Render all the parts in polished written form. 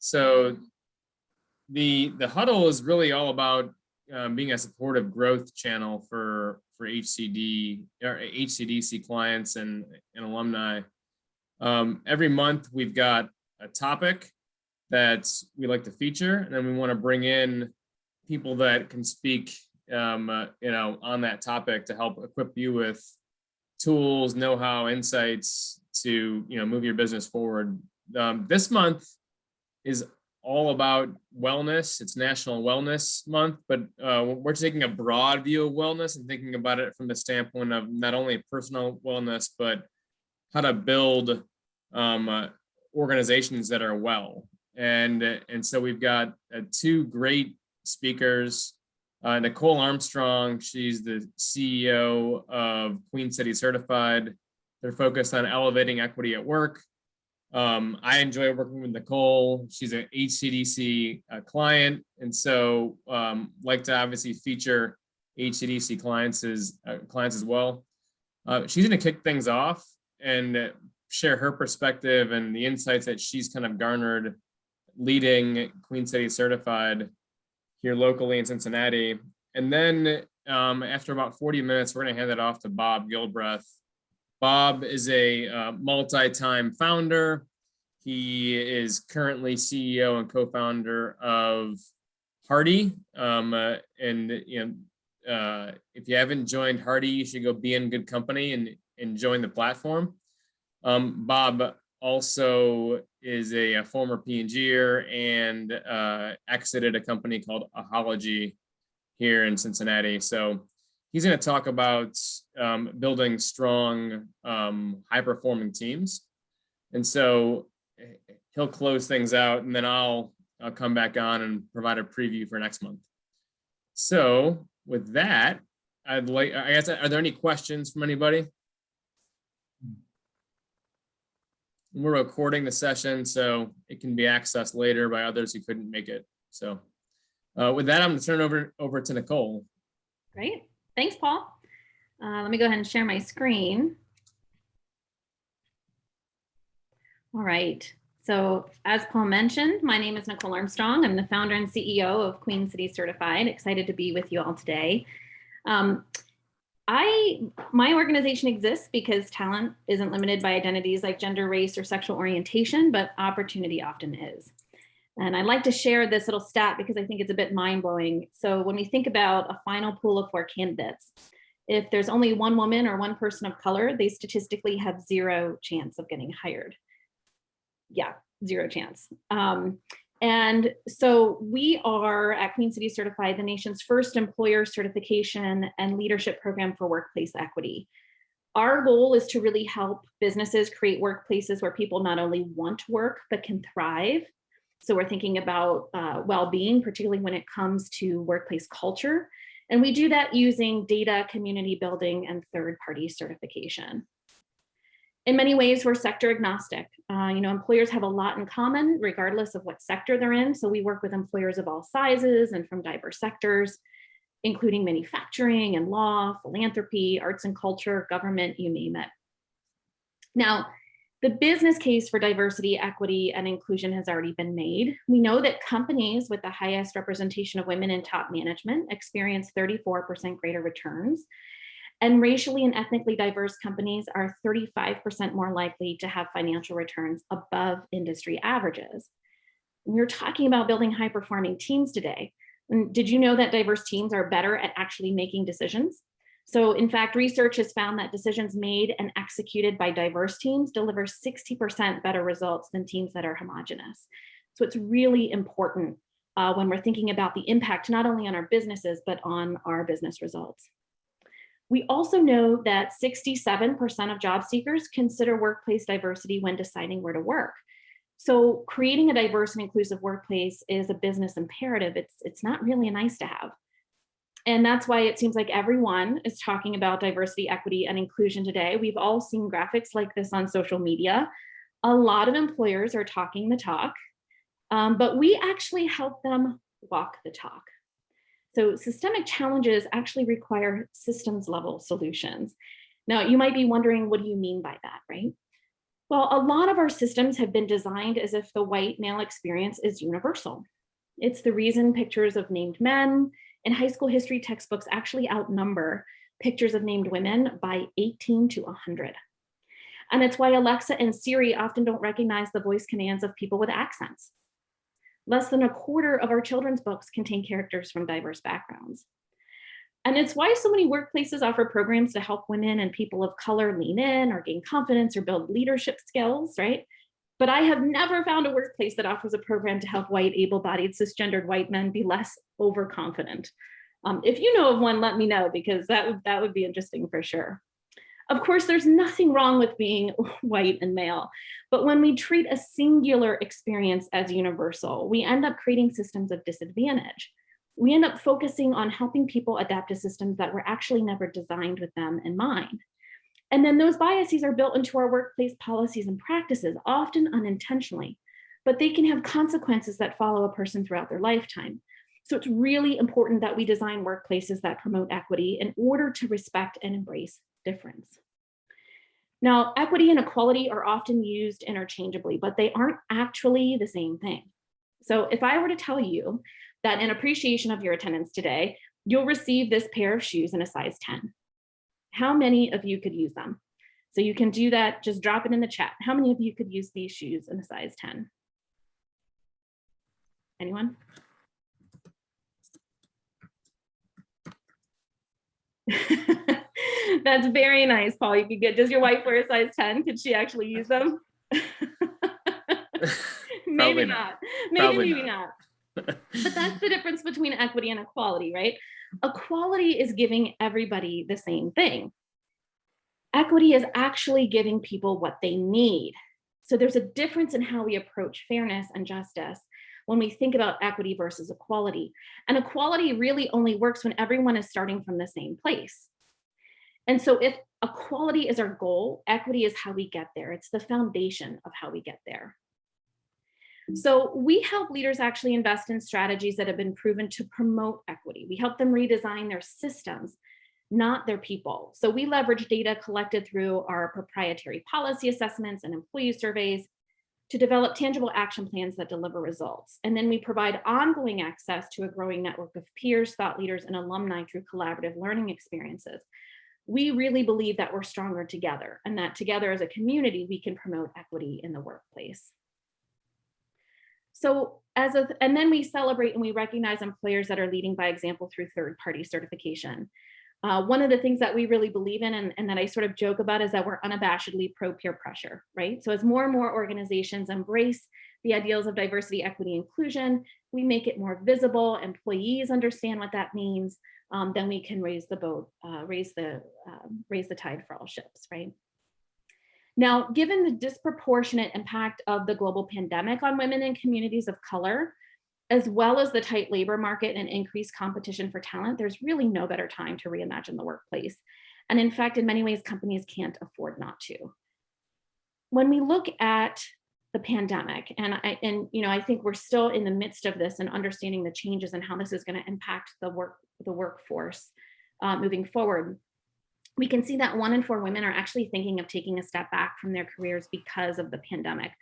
So the Huddle is really all about being a supportive growth channel for HCD or HCDC clients and alumni. Every month we've got a topic that we like to feature, and then we want to bring in people that can speak, on that topic to help equip you with tools, know-how, insights to move your business forward. This month is all about wellness. It's National Wellness Month, but we're taking a broad view of wellness and thinking about it from the standpoint of not only personal wellness, but how to build organizations that are well. And so we've got two great speakers. Nicole Armstrong, she's the CEO of Queen City Certified. They're focused on elevating equity at work. I enjoy working with Nicole. She's an HCDC client, and so like to obviously feature HCDC clients as well. She's going to kick things off and share her perspective and the insights that she's kind of garnered leading Queen City Certified here locally in Cincinnati. And then after about 40 minutes, we're going to hand it off to Bob Gilbreath. Bob is a multi-time founder. He is currently CEO and co-founder of Hearty. If you haven't joined Hearty, you should go be in good company and join the platform. Bob also is a former P&G'er and exited a company called Ahology here in Cincinnati. So he's going to talk about building strong, high-performing teams. And so he'll close things out, and then I'll come back on and provide a preview for next month. So with that, are there any questions from anybody? We're recording the session, so it can be accessed later by others who couldn't make it. So with that, I'm going to turn it over to Nicole. Great. Thanks, Paul. Let me go ahead and share my screen. All right. So as Paul mentioned, my name is Nicole Armstrong. I'm the founder and CEO of Queen City Certified. Excited to be with you all today. My organization exists because talent isn't limited by identities like gender, race, or sexual orientation, but opportunity often is. And I'd like to share this little stat because I think it's a bit mind-blowing. So when we think about a final pool of 4 candidates, if there's only one woman or one person of color, they statistically have 0 chance of getting hired. Yeah, 0 chance. And so we are at Queen City Certified, the nation's first employer certification and leadership program for workplace equity. Our goal is to really help businesses create workplaces where people not only want to work, but can thrive. So we're thinking about well-being, particularly when it comes to workplace culture. And we do that using data, community building, and third-party certification. In many ways, we're sector agnostic. Employers have a lot in common, regardless of what sector they're in. So we work with employers of all sizes and from diverse sectors, including manufacturing and law, philanthropy, arts and culture, government, you name it. Now, the business case for diversity, equity, and inclusion has already been made. We know that companies with the highest representation of women in top management experience 34% greater returns. And racially and ethnically diverse companies are 35% more likely to have financial returns above industry averages. And we're talking about building high-performing teams today. And did you know that diverse teams are better at actually making decisions? So in fact, research has found that decisions made and executed by diverse teams deliver 60% better results than teams that are homogenous. So it's really important when we're thinking about the impact, not only on our businesses, but on our business results. We also know that 67% of job seekers consider workplace diversity when deciding where to work. So creating a diverse and inclusive workplace is a business imperative. It's not really a nice to have. And that's why it seems like everyone is talking about diversity, equity, and inclusion today. We've all seen graphics like this on social media. A lot of employers are talking the talk, but we actually help them walk the talk. So systemic challenges actually require systems level solutions. Now, you might be wondering, what do you mean by that, right? Well, a lot of our systems have been designed as if the white male experience is universal. It's the reason pictures of named men in high school history textbooks actually outnumber pictures of named women by 18 to 100. And it's why Alexa and Siri often don't recognize the voice commands of people with accents. Less than a quarter of our children's books contain characters from diverse backgrounds. And it's why so many workplaces offer programs to help women and people of color lean in or gain confidence or build leadership skills, right? But I have never found a workplace that offers a program to help white, able-bodied, cisgendered white men be less overconfident. If you know of one, let me know, because that would be interesting for sure. Of course, there's nothing wrong with being white and male, but when we treat a singular experience as universal, we end up creating systems of disadvantage. We end up focusing on helping people adapt to systems that were actually never designed with them in mind. And then those biases are built into our workplace policies and practices, often unintentionally, but they can have consequences that follow a person throughout their lifetime. So it's really important that we design workplaces that promote equity in order to respect and embrace difference. Now, equity and equality are often used interchangeably, but they aren't actually the same thing. So if I were to tell you that in appreciation of your attendance today, you'll receive this pair of shoes in a size 10, how many of you could use them? So you can do that, just drop it in the chat. How many of you could use these shoes in a size 10? Anyone? That's very nice, Paul. You could get, does your wife wear a size 10? Could she actually use them? Maybe not. Maybe not. But that's the difference between equity and equality, right? Equality is giving everybody the same thing. Equity is actually giving people what they need. So there's a difference in how we approach fairness and justice when we think about equity versus equality. And equality really only works when everyone is starting from the same place. And so if equality is our goal, equity is how we get there. It's the foundation of how we get there. So we help leaders actually invest in strategies that have been proven to promote equity. We help them redesign their systems, not their people. So we leverage data collected through our proprietary policy assessments and employee surveys to develop tangible action plans that deliver results. And then we provide ongoing access to a growing network of peers, thought leaders, and alumni through collaborative learning experiences. We really believe that we're stronger together, and that together as a community, we can promote equity in the workplace. So and then we celebrate and we recognize employers that are leading by example through third-party certification. One of the things that we really believe in and that I sort of joke about is that we're unabashedly pro peer pressure, right? So as more and more organizations embrace the ideals of diversity, equity, inclusion, we make it more visible, employees understand what that means, then we can raise the boat, raise the tide for all ships, right? Now, given the disproportionate impact of the global pandemic on women in communities of color, as well as the tight labor market and increased competition for talent, there's really no better time to reimagine the workplace. And in fact, in many ways, companies can't afford not to. When we look at the pandemic, and I think we're still in the midst of this and understanding the changes and how this is going to impact the workforce moving forward, we can see that 1 in 4 women are actually thinking of taking a step back from their careers because of the pandemic.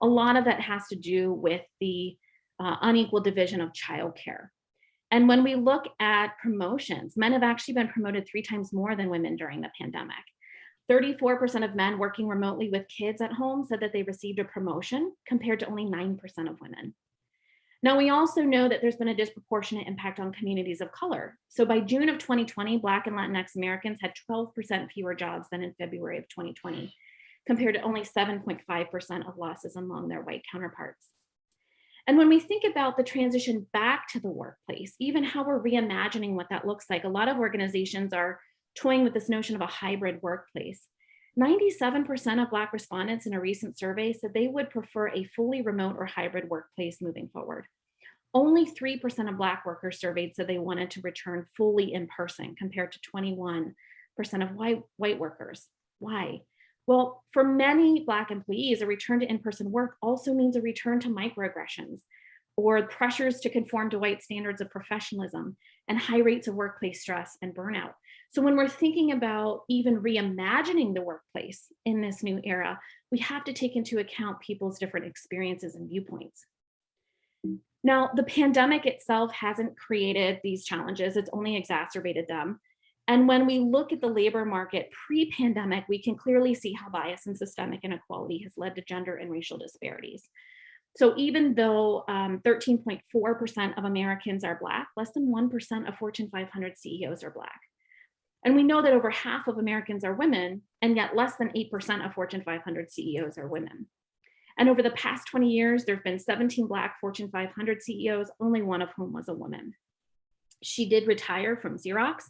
A lot of that has to do with the unequal division of childcare. And when we look at promotions, men have actually been promoted 3 times more than women during the pandemic. 34% of men working remotely with kids at home said that they received a promotion compared to only 9% of women. Now, we also know that there's been a disproportionate impact on communities of color. So by June of 2020, Black and Latinx Americans had 12% fewer jobs than in February of 2020, compared to only 7.5% of losses among their white counterparts. And when we think about the transition back to the workplace, even how we're reimagining what that looks like, a lot of organizations are toying with this notion of a hybrid workplace. 97% of Black respondents in a recent survey said they would prefer a fully remote or hybrid workplace moving forward. Only 3% of Black workers surveyed said they wanted to return fully in person, compared to 21% of white workers. Why? Well, for many Black employees, a return to in-person work also means a return to microaggressions or pressures to conform to white standards of professionalism and high rates of workplace stress and burnout. So when we're thinking about even reimagining the workplace in this new era, we have to take into account people's different experiences and viewpoints. Now, the pandemic itself hasn't created these challenges, it's only exacerbated them. And when we look at the labor market pre-pandemic, we can clearly see how bias and systemic inequality has led to gender and racial disparities. So even though 13.4% of Americans are Black, less than 1% of Fortune 500 CEOs are Black. And we know that over half of Americans are women, and yet less than 8% of Fortune 500 CEOs are women. And over the past 20 years, there have been 17 Black Fortune 500 CEOs, only one of whom was a woman. She did retire from Xerox.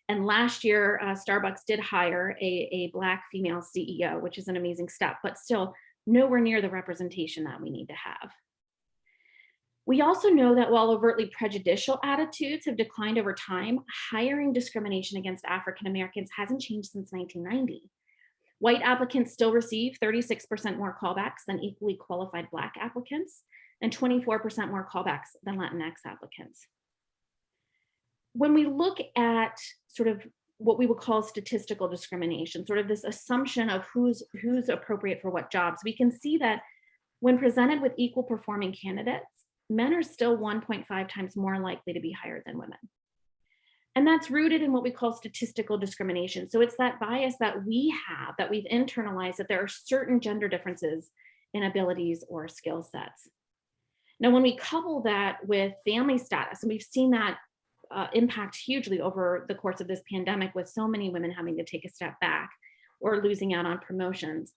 And last year, Starbucks did hire a Black female CEO, which is an amazing step, but still nowhere near the representation that we need to have. We also know that while overtly prejudicial attitudes have declined over time, hiring discrimination against African Americans hasn't changed since 1990. White applicants still receive 36% more callbacks than equally qualified Black applicants, and 24% more callbacks than Latinx applicants. When we look at sort of what we would call statistical discrimination, sort of this assumption of who's appropriate for what jobs, we can see that when presented with equal performing candidates, men are still 1.5 times more likely to be hired than women. And that's rooted in what we call statistical discrimination. So it's that bias that we have, that we've internalized, that there are certain gender differences in abilities or skill sets. Now, when we couple that with family status, and we've seen that impact hugely over the course of this pandemic, with so many women having to take a step back or losing out on promotions.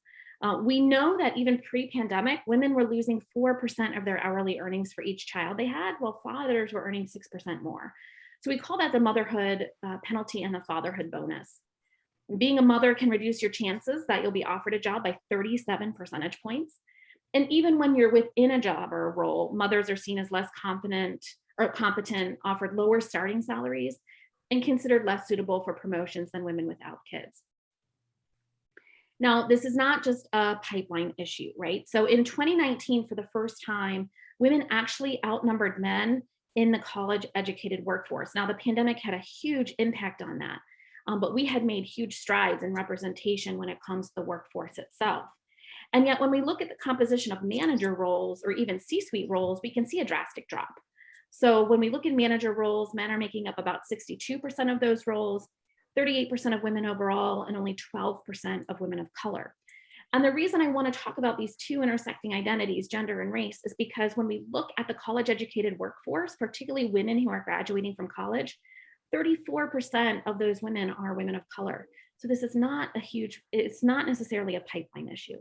We know that even pre-pandemic, women were losing 4% of their hourly earnings for each child they had, while fathers were earning 6% more. So we call that the motherhood penalty and the fatherhood bonus. Being a mother can reduce your chances that you'll be offered a job by 37 percentage points. And even when you're within a job or a role, mothers are seen as less competent, offered lower starting salaries, and considered less suitable for promotions than women without kids. Now, this is not just a pipeline issue, right? So in 2019, for the first time, women actually outnumbered men in the college educated workforce. Now, the pandemic had a huge impact on that, but we had made huge strides in representation when it comes to the workforce itself. And yet when we look at the composition of manager roles or even C-suite roles, we can see a drastic drop. So when we look at manager roles, men are making up about 62% of those roles, 38% of women overall, and only 12% of women of color. And the reason I want to talk about these two intersecting identities, gender and race, is because when we look at the college educated workforce, particularly women who are graduating from college, 34% of those women are women of color. So this is not it's not necessarily a pipeline issue.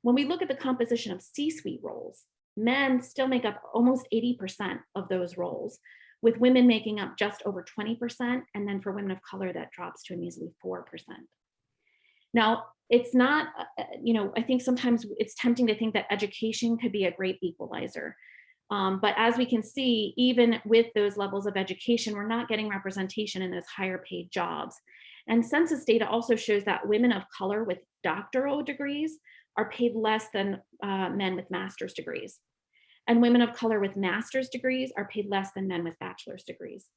When we look at the composition of C-suite roles, men still make up almost 80% of those roles, with women making up just over 20%. And then for women of color, that drops to a measly 4%. Now, it's not, I think sometimes it's tempting to think that education could be a great equalizer. But as we can see, even with those levels of education, we're not getting representation in those higher paid jobs. And census data also shows that women of color with doctoral degrees are paid less than men with master's degrees. And women of color with master's degrees are paid less than men with bachelor's degrees.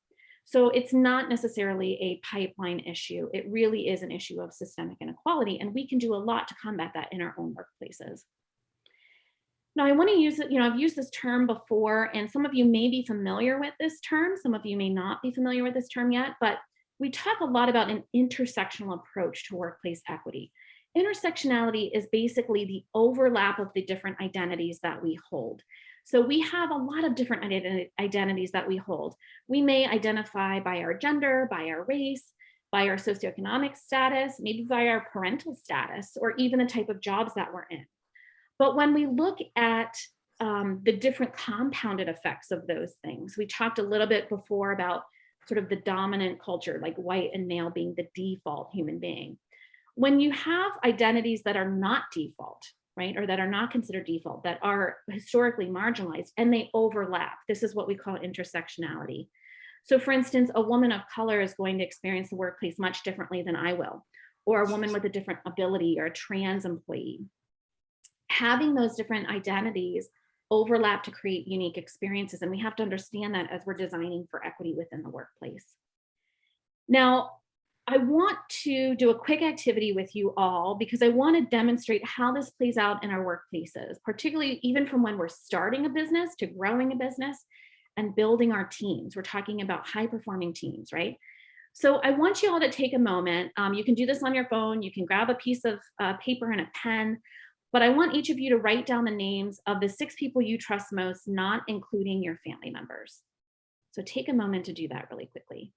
So it's not necessarily a pipeline issue. It really is an issue of systemic inequality, and we can do a lot to combat that in our own workplaces. Now, I want to use it, I've used this term before, and some of you may be familiar with this term. Some of you may not be familiar with this term yet, but we talk a lot about an intersectional approach to workplace equity. Intersectionality is basically the overlap of the different identities that we hold. So we have a lot of different identities that we hold. We may identify by our gender, by our race, by our socioeconomic status, maybe by our parental status, or even the type of jobs that we're in. But when we look at the different compounded effects of those things, we talked a little bit before about sort of the dominant culture, like white and male being the default human being. When you have identities that are not default, right, or that are not considered default, that are historically marginalized, and they overlap, this is what we call intersectionality. So for instance, a woman of color is going to experience the workplace much differently than I will, or a woman with a different ability, or a trans employee. Having those different identities overlap to create unique experiences, and we have to understand that as we're designing for equity within the workplace. Now, I want to do a quick activity with you all because I want to demonstrate how this plays out in our workplaces, particularly even from when we're starting a business to growing a business and building our teams. We're talking about high performing teams, right? So I want you all to take a moment. You can do this on your phone. You can grab a piece of paper and a pen, but I want each of you to write down the names of the 6 people you trust most, not including your family members. So take a moment to do that really quickly.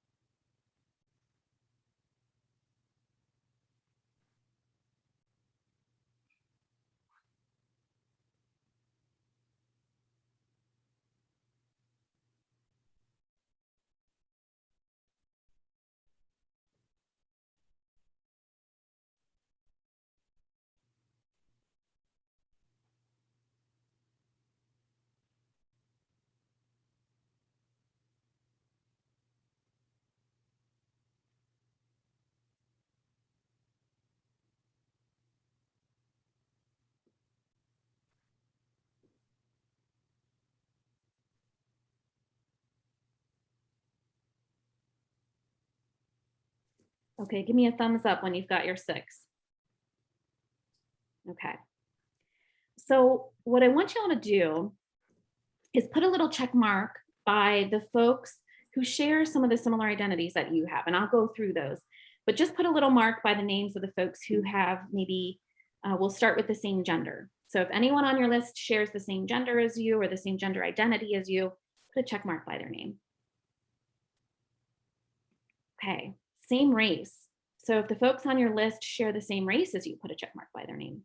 Okay, give me a thumbs up when you've got your 6. Okay. So what I want you all to do is put a little check mark by the folks who share some of the similar identities that you have. And I'll go through those, but just put a little mark by the names of the folks who have maybe, we'll start with the same gender. So if anyone on your list shares the same gender as you or the same gender identity as you, put a check mark by their name. Okay, same race. So if the folks on your list share the same race as you, put a check mark by their name.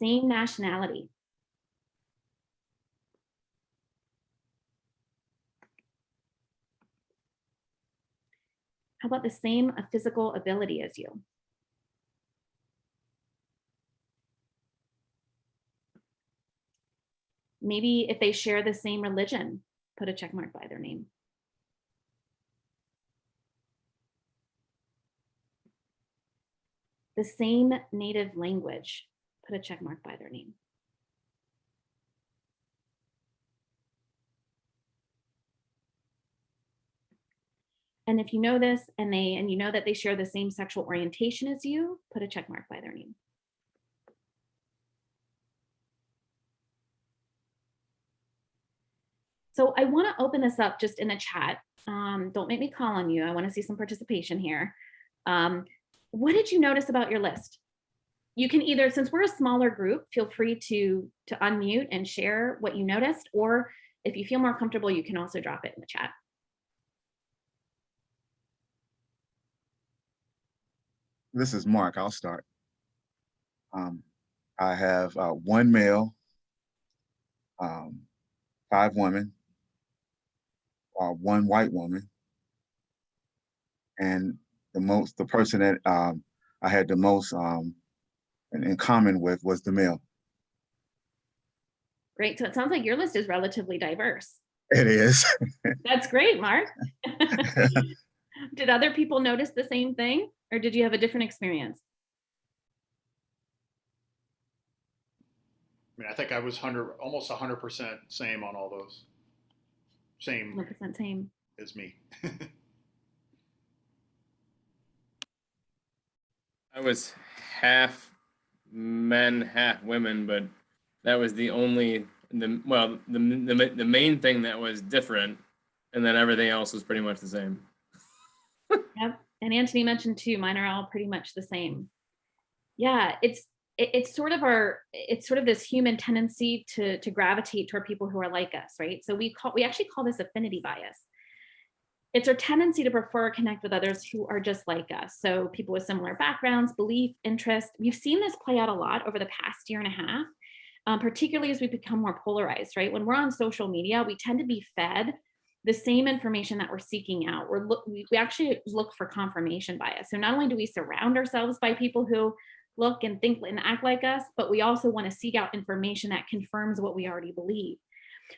Same nationality. How about the same physical ability as you? Maybe if they share the same religion, put a check mark by their name. The same native language, put a check mark by their name. And if you know this and you know that they share the same sexual orientation as you, put a check mark by their name. So I want to open this up just in the chat. Don't make me call on you. I want to see some participation here. What did you notice about your list? You can either, since we're a smaller group, feel free to unmute and share what you noticed, or if you feel more comfortable, you can also drop it in the chat. This is Mark. I'll start. I have 1 male, 5 women, 1 white woman, and the person that I had the most in common with was the male. Great. So it sounds like your list is relatively diverse. It is. That's great, Mark. Did other people notice the same thing, or did you have a different experience? I mean, I think I was almost 100% same on all those. Same 100% same. as me. I was half men, half women, but that was the main thing that was different, and then everything else was pretty much the same. Yep. And Anthony mentioned too, mine are all pretty much the same. Yeah, it's sort of this human tendency to gravitate toward people who are like us, right? So we actually call this affinity bias. It's our tendency to prefer or connect with others who are just like us. So people with similar backgrounds, belief, interest. We've seen this play out a lot over the past year and a half, particularly as we become more polarized, right? When we're on social media, we tend to be fed the same information that we're seeking out. We actually look for confirmation bias. So not only do we surround ourselves by people who look and think and act like us, but we also want to seek out information that confirms what we already believe.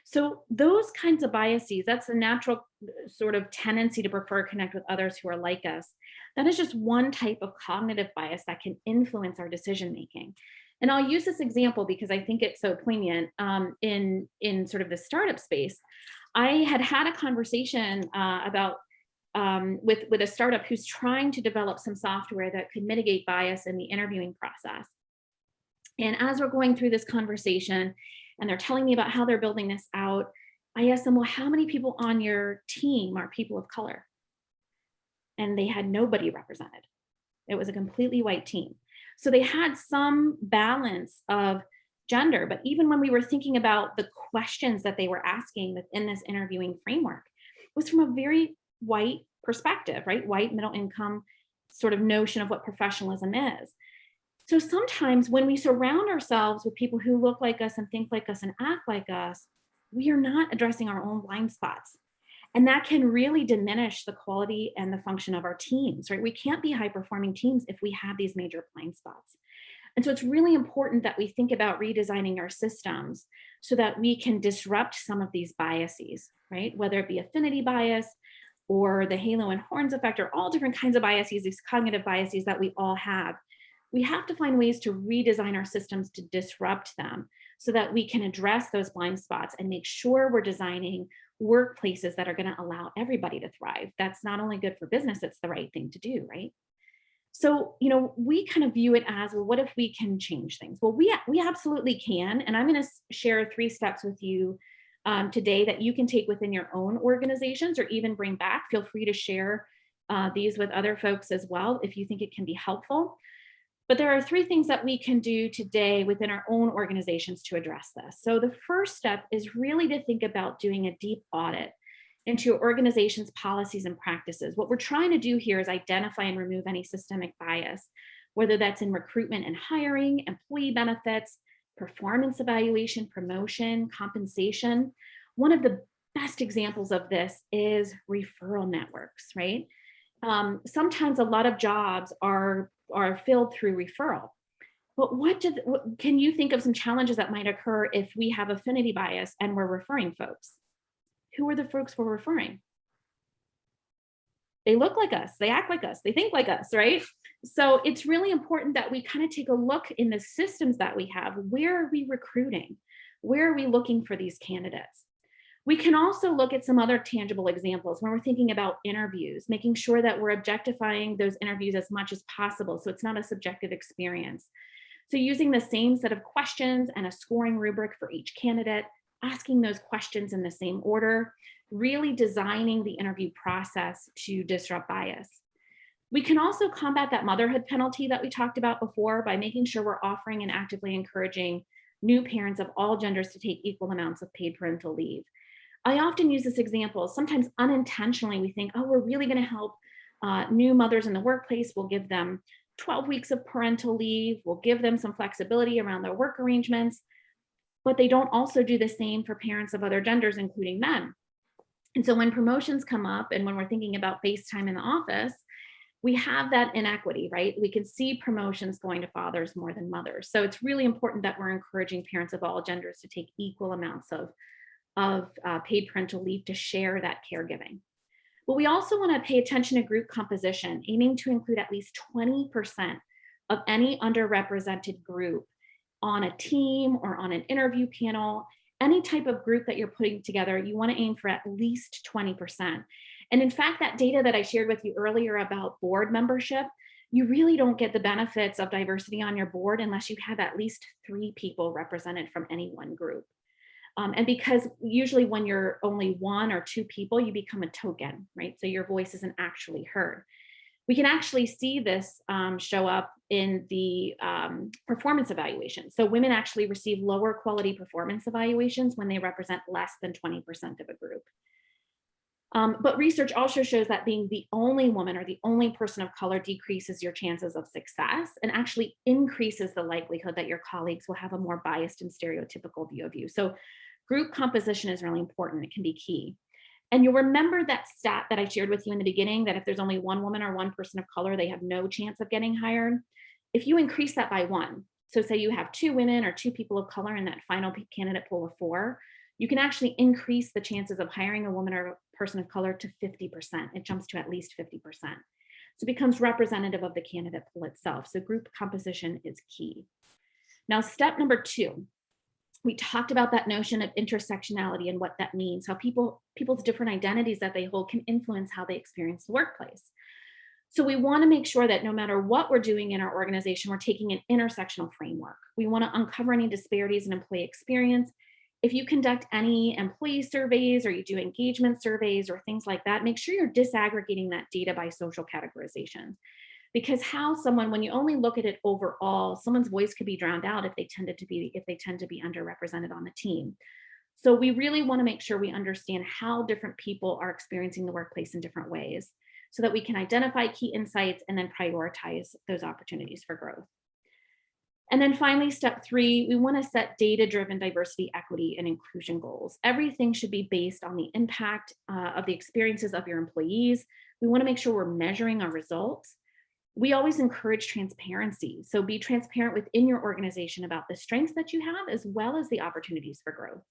So those kinds of biases, that's a natural sort of tendency to prefer connect with others who are like us. That is just one type of cognitive bias that can influence our decision making. And I'll use this example because I think it's so poignant in sort of the startup space. I had a conversation about with a startup who's trying to develop some software that could mitigate bias in the interviewing process. And as we're going through this conversation and they're telling me about how they're building this out, I asked them, well, how many people on your team are people of color? And they had nobody represented. It was a completely white team. So they had some balance of gender, but even when we were thinking about the questions that they were asking within this interviewing framework, it was from a very white perspective, right? White, middle income sort of notion of what professionalism is. So sometimes when we surround ourselves with people who look like us and think like us and act like us, we are not addressing our own blind spots. And that can really diminish the quality and the function of our teams, right? We can't be high performing teams if we have these major blind spots. And so it's really important that we think about redesigning our systems so that we can disrupt some of these biases, right? Whether it be affinity bias or the halo and horns effect, or all different kinds of biases, these cognitive biases that we all have. We have to find ways to redesign our systems to disrupt them so that we can address those blind spots and make sure we're designing workplaces that are going to allow everybody to thrive. That's not only good for business, it's the right thing to do, right? So, we kind of view it as, well, what if we can change things? Well, we absolutely can. And I'm going to share 3 steps with you today that you can take within your own organizations or even bring back. Feel free to share these with other folks as well if you think it can be helpful. But there are 3 things that we can do today within our own organizations to address this. So the first step is really to think about doing a deep audit into your organization's policies and practices. What we're trying to do here is identify and remove any systemic bias, whether that's in recruitment and hiring, employee benefits, performance evaluation, promotion, compensation. One of the best examples of this is referral networks, right? Sometimes a lot of jobs are filled through referral. But can you think of some challenges that might occur if we have affinity bias and we're referring folks? Who are the folks we're referring? They look like us, they act like us, they think like us, right? So it's really important that we kind of take a look in the systems that we have. Where are we recruiting? Where are we looking for these candidates? We can also look at some other tangible examples when we're thinking about interviews, making sure that we're objectifying those interviews as much as possible so it's not a subjective experience. So using the same set of questions and a scoring rubric for each candidate, asking those questions in the same order, really designing the interview process to disrupt bias. We can also combat that motherhood penalty that we talked about before by making sure we're offering and actively encouraging new parents of all genders to take equal amounts of paid parental leave. I often use this example. Sometimes unintentionally, we think, oh, we're really going to help new mothers in the workplace. We'll give them 12 weeks of parental leave. We'll give them some flexibility around their work arrangements. But they don't also do the same for parents of other genders, including men. And so when promotions come up and when we're thinking about face time in the office, we have that inequity, right? We can see promotions going to fathers more than mothers. So it's really important that we're encouraging parents of all genders to take equal amounts of paid parental leave to share that caregiving. But we also want to pay attention to group composition, aiming to include at least 20% of any underrepresented group on a team or on an interview panel. Any type of group that you're putting together, you want to aim for at least 20%. And in fact, that data that I shared with you earlier about board membership, you really don't get the benefits of diversity on your board unless you have at least 3 people represented from any one group. And because usually when you're only 1 or 2 people, you become a token, right? So your voice isn't actually heard. We can actually see this show up in the performance evaluation. So women actually receive lower quality performance evaluations when they represent less than 20% of a group. But research also shows that being the only woman or the only person of color decreases your chances of success and actually increases the likelihood that your colleagues will have a more biased and stereotypical view of you. So group composition is really important. It can be key. And you'll remember that stat that I shared with you in the beginning, that if there's only 1 woman or 1 person of color, they have no chance of getting hired. If you increase that by 1, so say you have 2 women or 2 people of color in that final candidate pool of 4, you can actually increase the chances of hiring a woman or a person of color to 50%. It jumps to at least 50%. So it becomes representative of the candidate pool itself. So group composition is key. Now, step number 2 We talked about that notion of intersectionality and what that means, how people's different identities that they hold can influence how they experience the workplace. So we want to make sure that no matter what we're doing in our organization, we're taking an intersectional framework. We want to uncover any disparities in employee experience. If you conduct any employee surveys or you do engagement surveys or things like that, make sure you're disaggregating that data by social categorization. Because when you only look at it overall, someone's voice could be drowned out if they tend to be underrepresented on the team. So we really want to make sure we understand how different people are experiencing the workplace in different ways so that we can identify key insights and then prioritize those opportunities for growth. And then finally, step 3, we want to set data-driven diversity, equity, and inclusion goals. Everything should be based on the impact of the experiences of your employees. We want to make sure we're measuring our results. We always encourage transparency. So be transparent within your organization about the strengths that you have, as well as the opportunities for growth.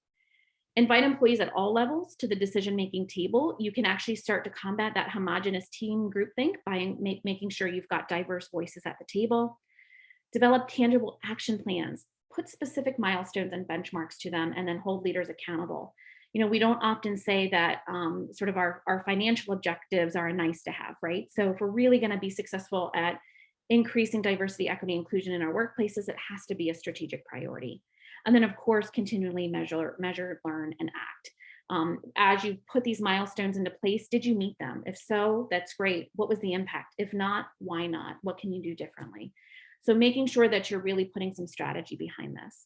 Invite employees at all levels to the decision-making table. You can actually start to combat that homogenous team groupthink by making sure you've got diverse voices at the table. Develop tangible action plans, put specific milestones and benchmarks to them, and then hold leaders accountable. We don't often say that sort of our financial objectives are a nice to have, right? So if we're really going to be successful at increasing diversity, equity, inclusion in our workplaces, it has to be a strategic priority. And then, of course, continually measure, learn, and act. As you put these milestones into place, did you meet them? If so, that's great. What was the impact? If not, why not? What can you do differently? So making sure that you're really putting some strategy behind this.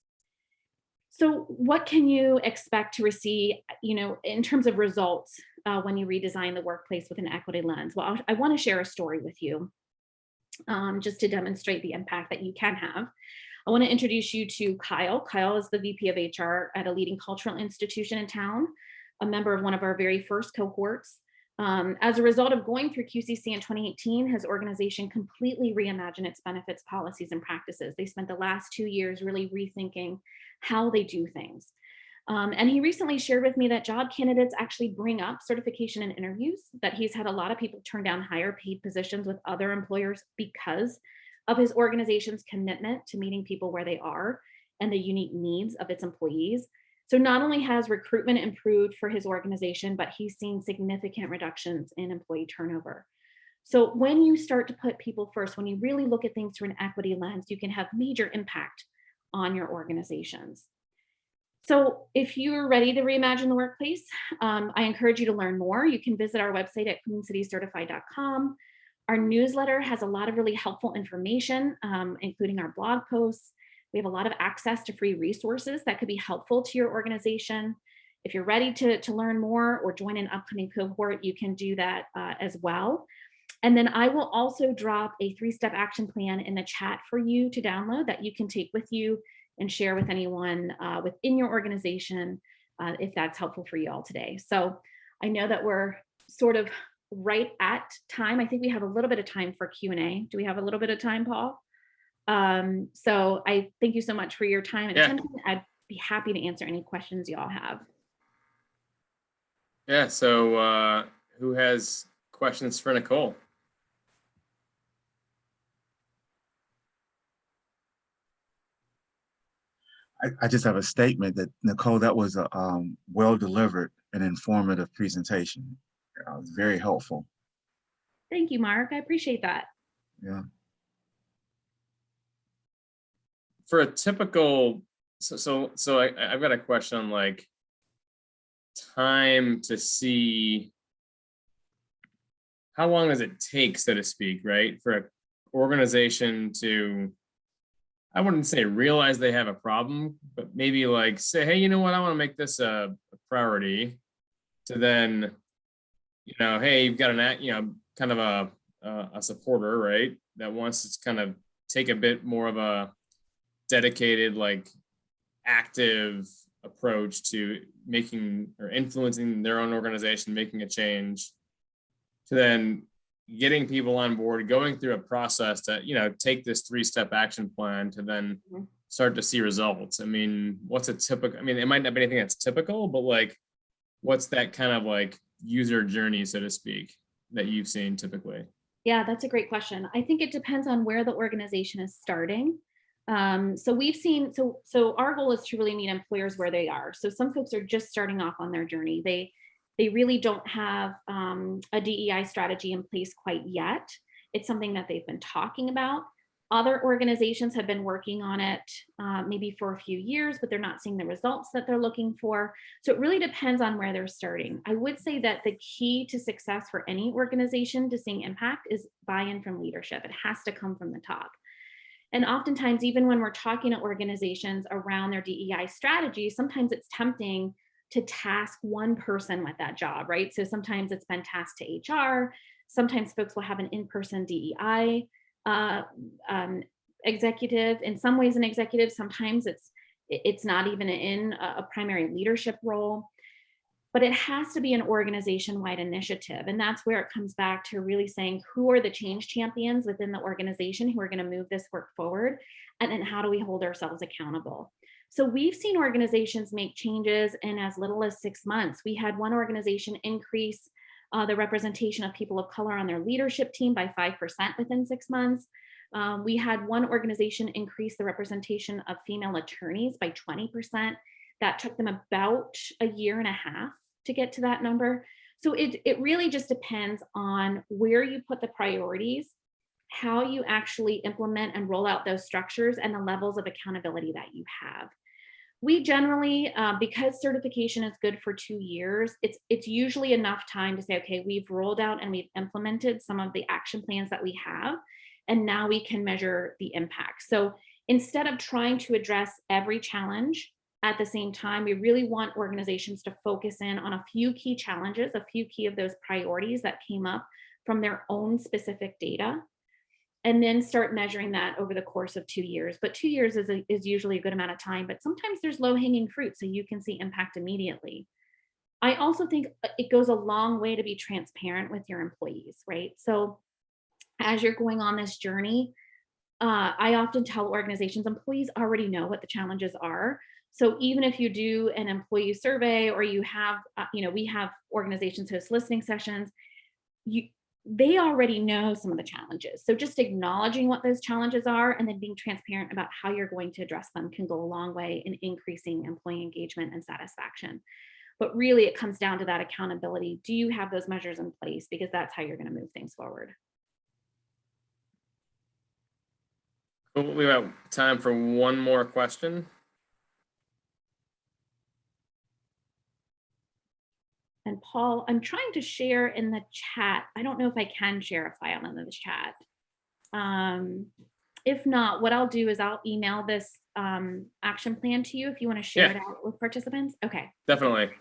So what can you expect to receive, in terms of results when you redesign the workplace with an equity lens? Well, I want to share a story with you just to demonstrate the impact that you can have. I want to introduce you to Kyle. Kyle is the VP of HR at a leading cultural institution in town, a member of one of our very first cohorts. As a result of going through QCC in 2018, his organization completely reimagined its benefits, policies, and practices. They spent the last 2 years really rethinking how they do things. And he recently shared with me that job candidates actually bring up certification in interviews, that he's had a lot of people turn down higher paid positions with other employers because of his organization's commitment to meeting people where they are and the unique needs of its employees. So not only has recruitment improved for his organization, but he's seen significant reductions in employee turnover. So when you start to put people first, when you really look at things through an equity lens, you can have major impact on your organizations. So if you're ready to reimagine the workplace, I encourage you to learn more. You can visit our website at queencitycertified.com. Our newsletter has a lot of really helpful information, including our blog posts. We have a lot of access to free resources that could be helpful to your organization. If you're ready to learn more or join an upcoming cohort, you can do that as well. And then I will also drop a 3-step action plan in the chat for you to download that you can take with you and share with anyone within your organization if that's helpful for you all today. So I know that we're sort of right at time. I think we have a little bit of time for Q&A. Do we have a little bit of time, Paul? So I thank you so much for your time and attention. I'd be happy to answer any questions you all have. Yeah, so who has questions for Nicole? I just have a statement that, Nicole, that was a well-delivered and informative presentation. It was very helpful. Thank you, Mark. I appreciate that. Yeah. For a typical, so I've got a question on like time to see how long does it take, so to speak, right? For an organization to, I wouldn't say realize they have a problem, but maybe like say, hey, you know what, I want to make this a priority, to then, hey, you've got an, kind of a supporter, right? That wants to kind of take a bit more of a dedicated, like active approach to making or influencing their own organization, making a change, to then getting people on board, going through a process to, take this 3-step action plan to then start to see results. I mean, what's a typical, it might not be anything that's typical, but like, what's that kind of like user journey, so to speak, that you've seen typically? Yeah, that's a great question. I think it depends on where the organization is starting. So we've seen, so our goal is to really meet employers where they are. So some folks are just starting off on their journey. They really don't have a DEI strategy in place quite yet. It's something that they've been talking about. Other organizations have been working on it maybe for a few years, but they're not seeing the results that they're looking for. So it really depends on where they're starting. I would say that the key to success for any organization to seeing impact is buy-in from leadership. It has to come from the top. And oftentimes, even when we're talking to organizations around their DEI strategy, sometimes it's tempting to task one person with that job, right? So sometimes it's been tasked to HR. Sometimes folks will have an in-person DEI executive. In some ways, an executive. Sometimes it's not even in a primary leadership role. But it has to be an organization-wide initiative. And that's where it comes back to really saying, who are the change champions within the organization who are going to move this work forward? And then how do we hold ourselves accountable? So we've seen organizations make changes in as little as 6 months. We had one organization increase the representation of people of color on their leadership team by 5% within 6 months. We had one organization increase the representation of female attorneys by 20%. That took them about a year and a half to get to that number. So it really just depends on where you put the priorities, how you actually implement and roll out those structures, and the levels of accountability that you have. We generally, because certification is good for 2 years, it's usually enough time to say, okay, we've rolled out and we've implemented some of the action plans that we have, and now we can measure the impact. So instead of trying to address every challenge at the same time, we really want organizations to focus in on a few key challenges, a few key of those priorities that came up from their own specific data, and then start measuring that over the course of 2 years. But 2 years is usually a good amount of time, but sometimes there's low-hanging fruit, so you can see impact immediately. I also think it goes a long way to be transparent with your employees, right? So as you're going on this journey, I often tell organizations, employees already know what the challenges are. So even if you do an employee survey, or you have, we have organizations host listening sessions, they already know some of the challenges. So just acknowledging what those challenges are and then being transparent about how you're going to address them can go a long way in increasing employee engagement and satisfaction. But really, it comes down to that accountability. Do you have those measures in place? Because that's how you're going to move things forward. Cool. We have time for one more question. And Paul, I'm trying to share in the chat. I don't know if I can share a file in the chat. If not, what I'll do is I'll email this action plan to you if you want to share it out with participants. Okay. Definitely.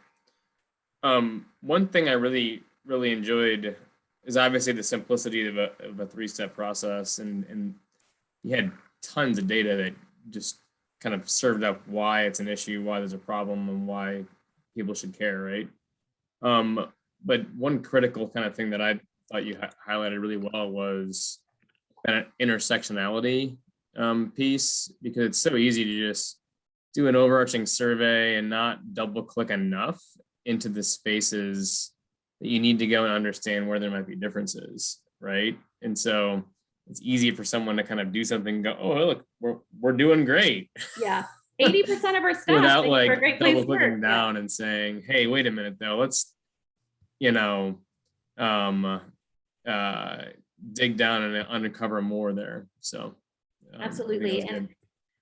One thing I really enjoyed is obviously the simplicity of a 3-step process, and you had tons of data that just kind of served up why it's an issue, why there's a problem, and why people should care, right? But one critical kind of thing that I thought you highlighted really well was that intersectionality piece, because it's so easy to just do an overarching survey and not double click enough into the spaces that you need to go and understand where there might be differences, right? And so it's easy for someone to kind of do something and go, oh, look, we're doing great. Yeah. 80% of our staff without like double clicking down and saying, hey, wait a minute though, let's, dig down and uncover more there. So absolutely. And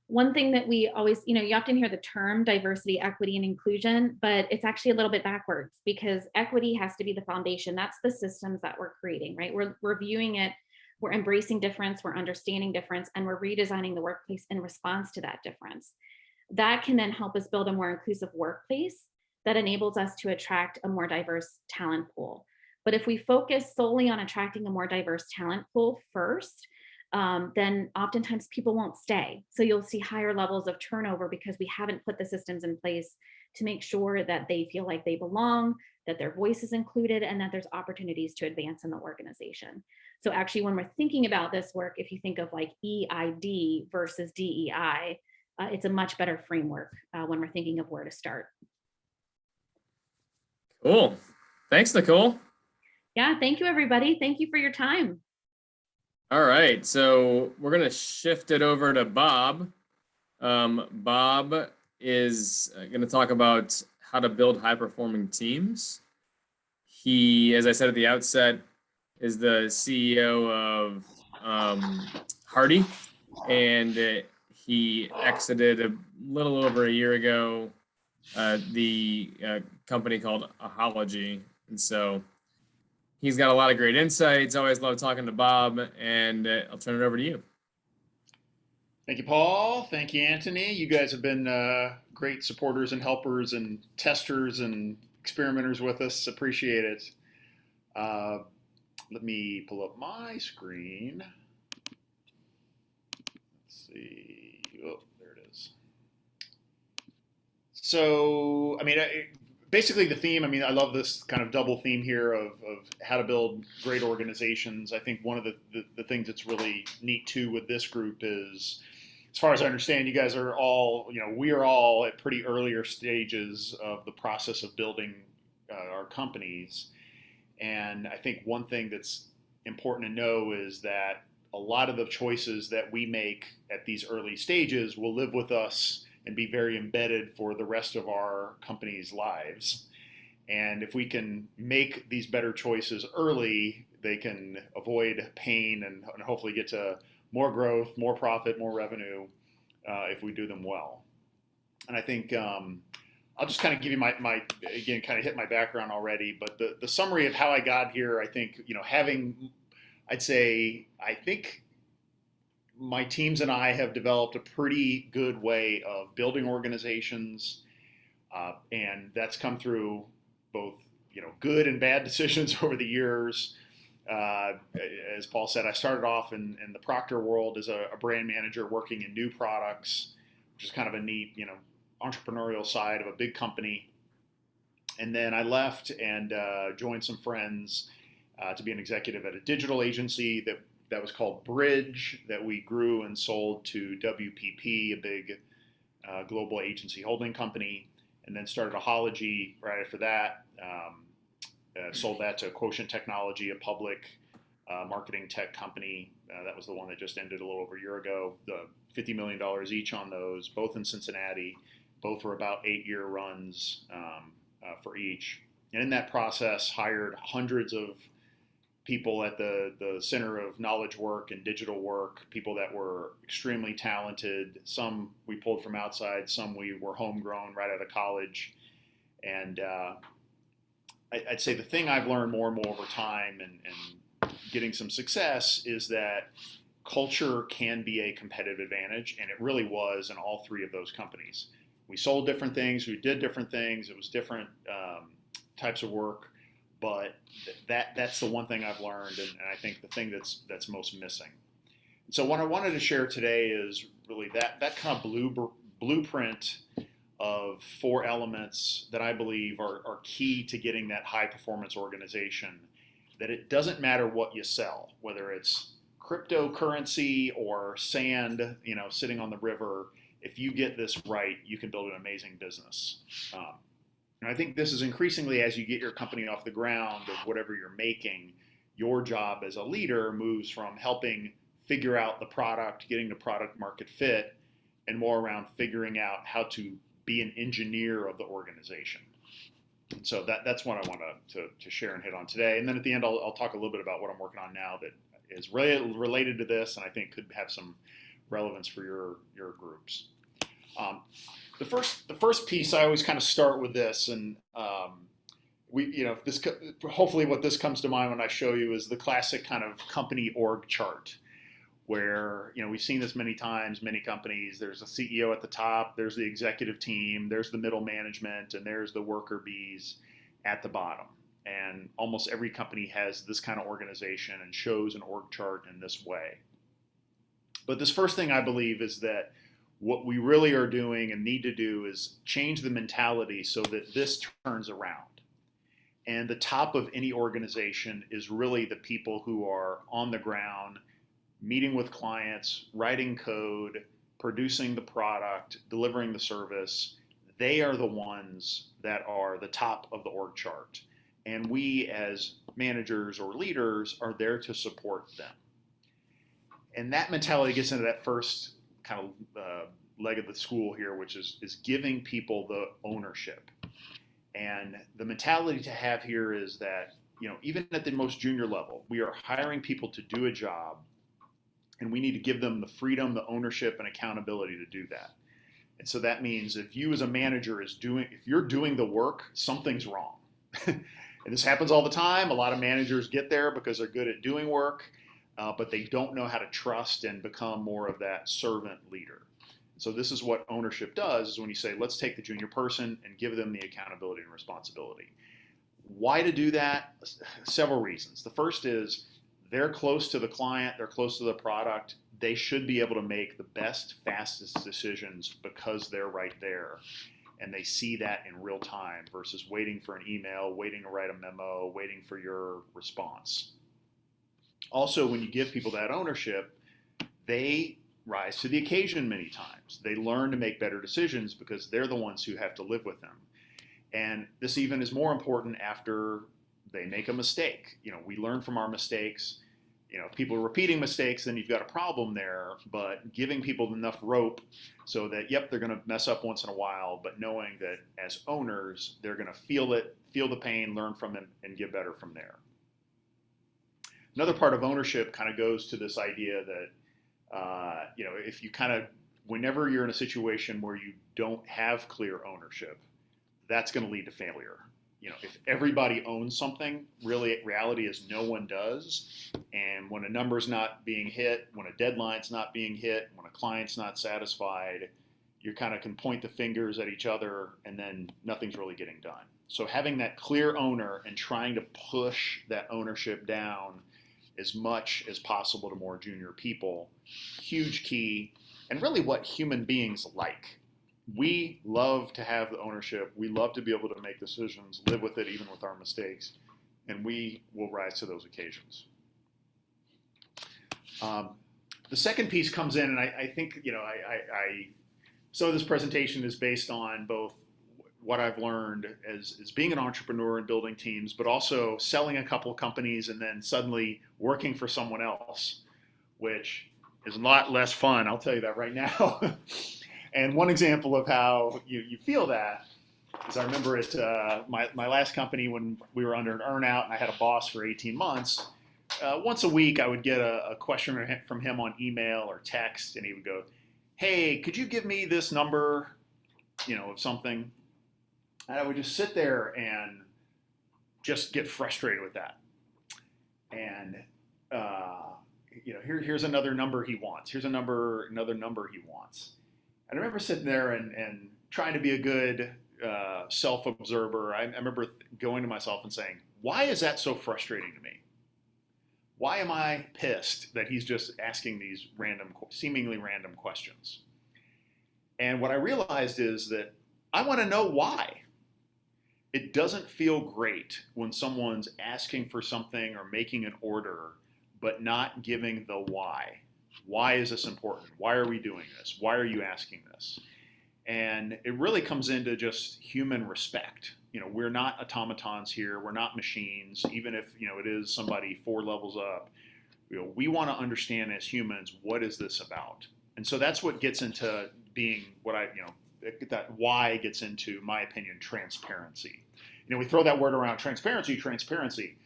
one thing that we always, you often hear the term diversity, equity, and inclusion, but it's actually a little bit backwards, because equity has to be the foundation. That's the systems that we're creating, right? We're reviewing it, we're embracing difference, we're understanding difference, and we're redesigning the workplace in response to that difference. That can then help us build a more inclusive workplace that enables us to attract a more diverse talent pool. But if we focus solely on attracting a more diverse talent pool first, then oftentimes people won't stay. So you'll see higher levels of turnover because we haven't put the systems in place to make sure that they feel like they belong, that their voice is included, and that there's opportunities to advance in the organization. So actually, when we're thinking about this work, if you think of like EID versus DEI, it's a much better framework when we're thinking of where to start. Cool. Thanks, Nicole. Yeah, thank you, everybody. Thank you for your time. All right, so we're going to shift it over to Bob. Bob is going to talk about how to build high-performing teams. He, as I said at the outset, is the CEO of Hearty, and he exited a little over a year ago the company called Ahology. And so he's got a lot of great insights. Always love talking to Bob, and I'll turn it over to you. Thank you, Paul. Thank you, Anthony. You guys have been great supporters and helpers and testers and experimenters with us. Appreciate it. Let me pull up my screen. Let's see. Oh, there it is. So, I mean, basically the theme, I mean, I love this kind of double theme here of how to build great organizations. I think one of the things that's really neat too with this group is, as far as I understand, you guys are all, we are all at pretty earlier stages of the process of building our companies. And I think one thing that's important to know is that a lot of the choices that we make at these early stages will live with us and be very embedded for the rest of our company's lives. And if we can make these better choices early, they can avoid pain and hopefully get to more growth, more profit, more revenue if we do them well. And I think I'll just kind of give you my again, kind of hit my background already, but the summary of how I got here, I think, I think my teams and I have developed a pretty good way of building organizations, and that's come through both, good and bad decisions over the years. As Paul said, I started off in the Procter world as a brand manager working in new products, which is kind of a neat, entrepreneurial side of a big company. And then I left and joined some friends to be an executive at a digital agency that was called Bridge, that we grew and sold to WPP, a big global agency holding company, and then started Ahology right after that. Sold that to Quotient Technology, a public marketing tech company. That was the one that just ended a little over a year ago. The $50 million each on those, both in Cincinnati. Both were about 8-year runs for each. And in that process, hired hundreds of people at the center of knowledge work and digital work, people that were extremely talented. Some we pulled from outside, some we were homegrown right out of college. And I'd say the thing I've learned more and more over time and getting some success is that culture can be a competitive advantage, and it really was in all three of those companies. We sold different things, we did different things, it was different types of work, but that's the one thing I've learned, and I think the thing that's most missing. So what I wanted to share today is really that kind of blueprint of 4 elements that I believe are key to getting that high performance organization, that it doesn't matter what you sell, whether it's cryptocurrency or sand, sitting on the river. If you get this right, you can build an amazing business. And I think this is increasingly, as you get your company off the ground of whatever you're making, your job as a leader moves from helping figure out the product, getting the product market fit, and more around figuring out how to be an engineer of the organization. And so that's what I want to share and hit on today. And then at the end, I'll talk a little bit about what I'm working on now that is related to this, and I think could have some relevance for your groups. The first piece, I always kind of start with this, and hopefully what this comes to mind when I show you is the classic kind of company org chart, where we've seen this many times, many companies. There's a CEO at the top, there's the executive team, there's the middle management, and there's the worker bees at the bottom. And almost every company has this kind of organization and shows an org chart in this way. But this first thing I believe is that what we really are doing and need to do is change the mentality so that this turns around. And the top of any organization is really the people who are on the ground, meeting with clients, writing code, producing the product, delivering the service. They are the ones that are the top of the org chart. And we as managers or leaders are there to support them. And that mentality gets into that first kind of leg of the school here, which is giving people the ownership. And the mentality to have here is that, even at the most junior level, we are hiring people to do a job, and we need to give them the freedom, the ownership, and accountability to do that. And so that means if you as a manager if you're doing the work, something's wrong. And this happens all the time. A lot of managers get there because they're good at doing work, but they don't know how to trust and become more of that servant leader. So this is what ownership does, is when you say, let's take the junior person and give them the accountability and responsibility. Why to do that? Several reasons. The first is they're close to the client, they're close to the product. They should be able to make the best, fastest decisions because they're right there. And they see that in real time versus waiting for an email, waiting to write a memo, waiting for your response. Also, when you give people that ownership, they rise to the occasion many times. They learn to make better decisions because they're the ones who have to live with them. And this even is more important after they make a mistake. We learn from our mistakes. If people are repeating mistakes, then you've got a problem there. But giving people enough rope so that, they're going to mess up once in a while, but knowing that as owners, they're going to feel it, feel the pain, learn from it, and get better from there. Another part of ownership kind of goes to this idea that, if you whenever you're in a situation where you don't have clear ownership, that's going to lead to failure. If everybody owns something, reality is no one does. And when a number's not being hit, when a deadline's not being hit, when a client's not satisfied, you kind of can point the fingers at each other and then nothing's really getting done. So having that clear owner and trying to push that ownership down as much as possible to more junior people, huge key, and really what human beings like. We love to have the ownership. We love to be able to make decisions, live with it even with our mistakes, and we will rise to those occasions. The second piece comes in, and I think, some of this presentation is based on both what I've learned as being an entrepreneur and building teams, but also selling a couple of companies and then suddenly working for someone else, which is a lot less fun, I'll tell you that right now. And one example of how you feel that is I remember at my last company when we were under an earnout and I had a boss for 18 months, once a week I would get a question from him on email or text, and he would go, hey, could you give me this number, of something? And I would just sit there and just get frustrated with that. And, here's another number he wants. Here's another number he wants. And I remember sitting there and trying to be a good self-observer. I remember going to myself and saying, why is that so frustrating to me? Why am I pissed that he's just asking these seemingly random questions? And what I realized is that I want to know why. It doesn't feel great when someone's asking for something or making an order, but not giving the why. Why is this important? Why are we doing this? Why are you asking this? And it really comes into just human respect. We're not automatons here. We're not machines. Even if, it is somebody 4 levels up, we want to understand as humans, what is this about? And so that's what gets into being that why gets into, my opinion, transparency. We throw that word around, transparency.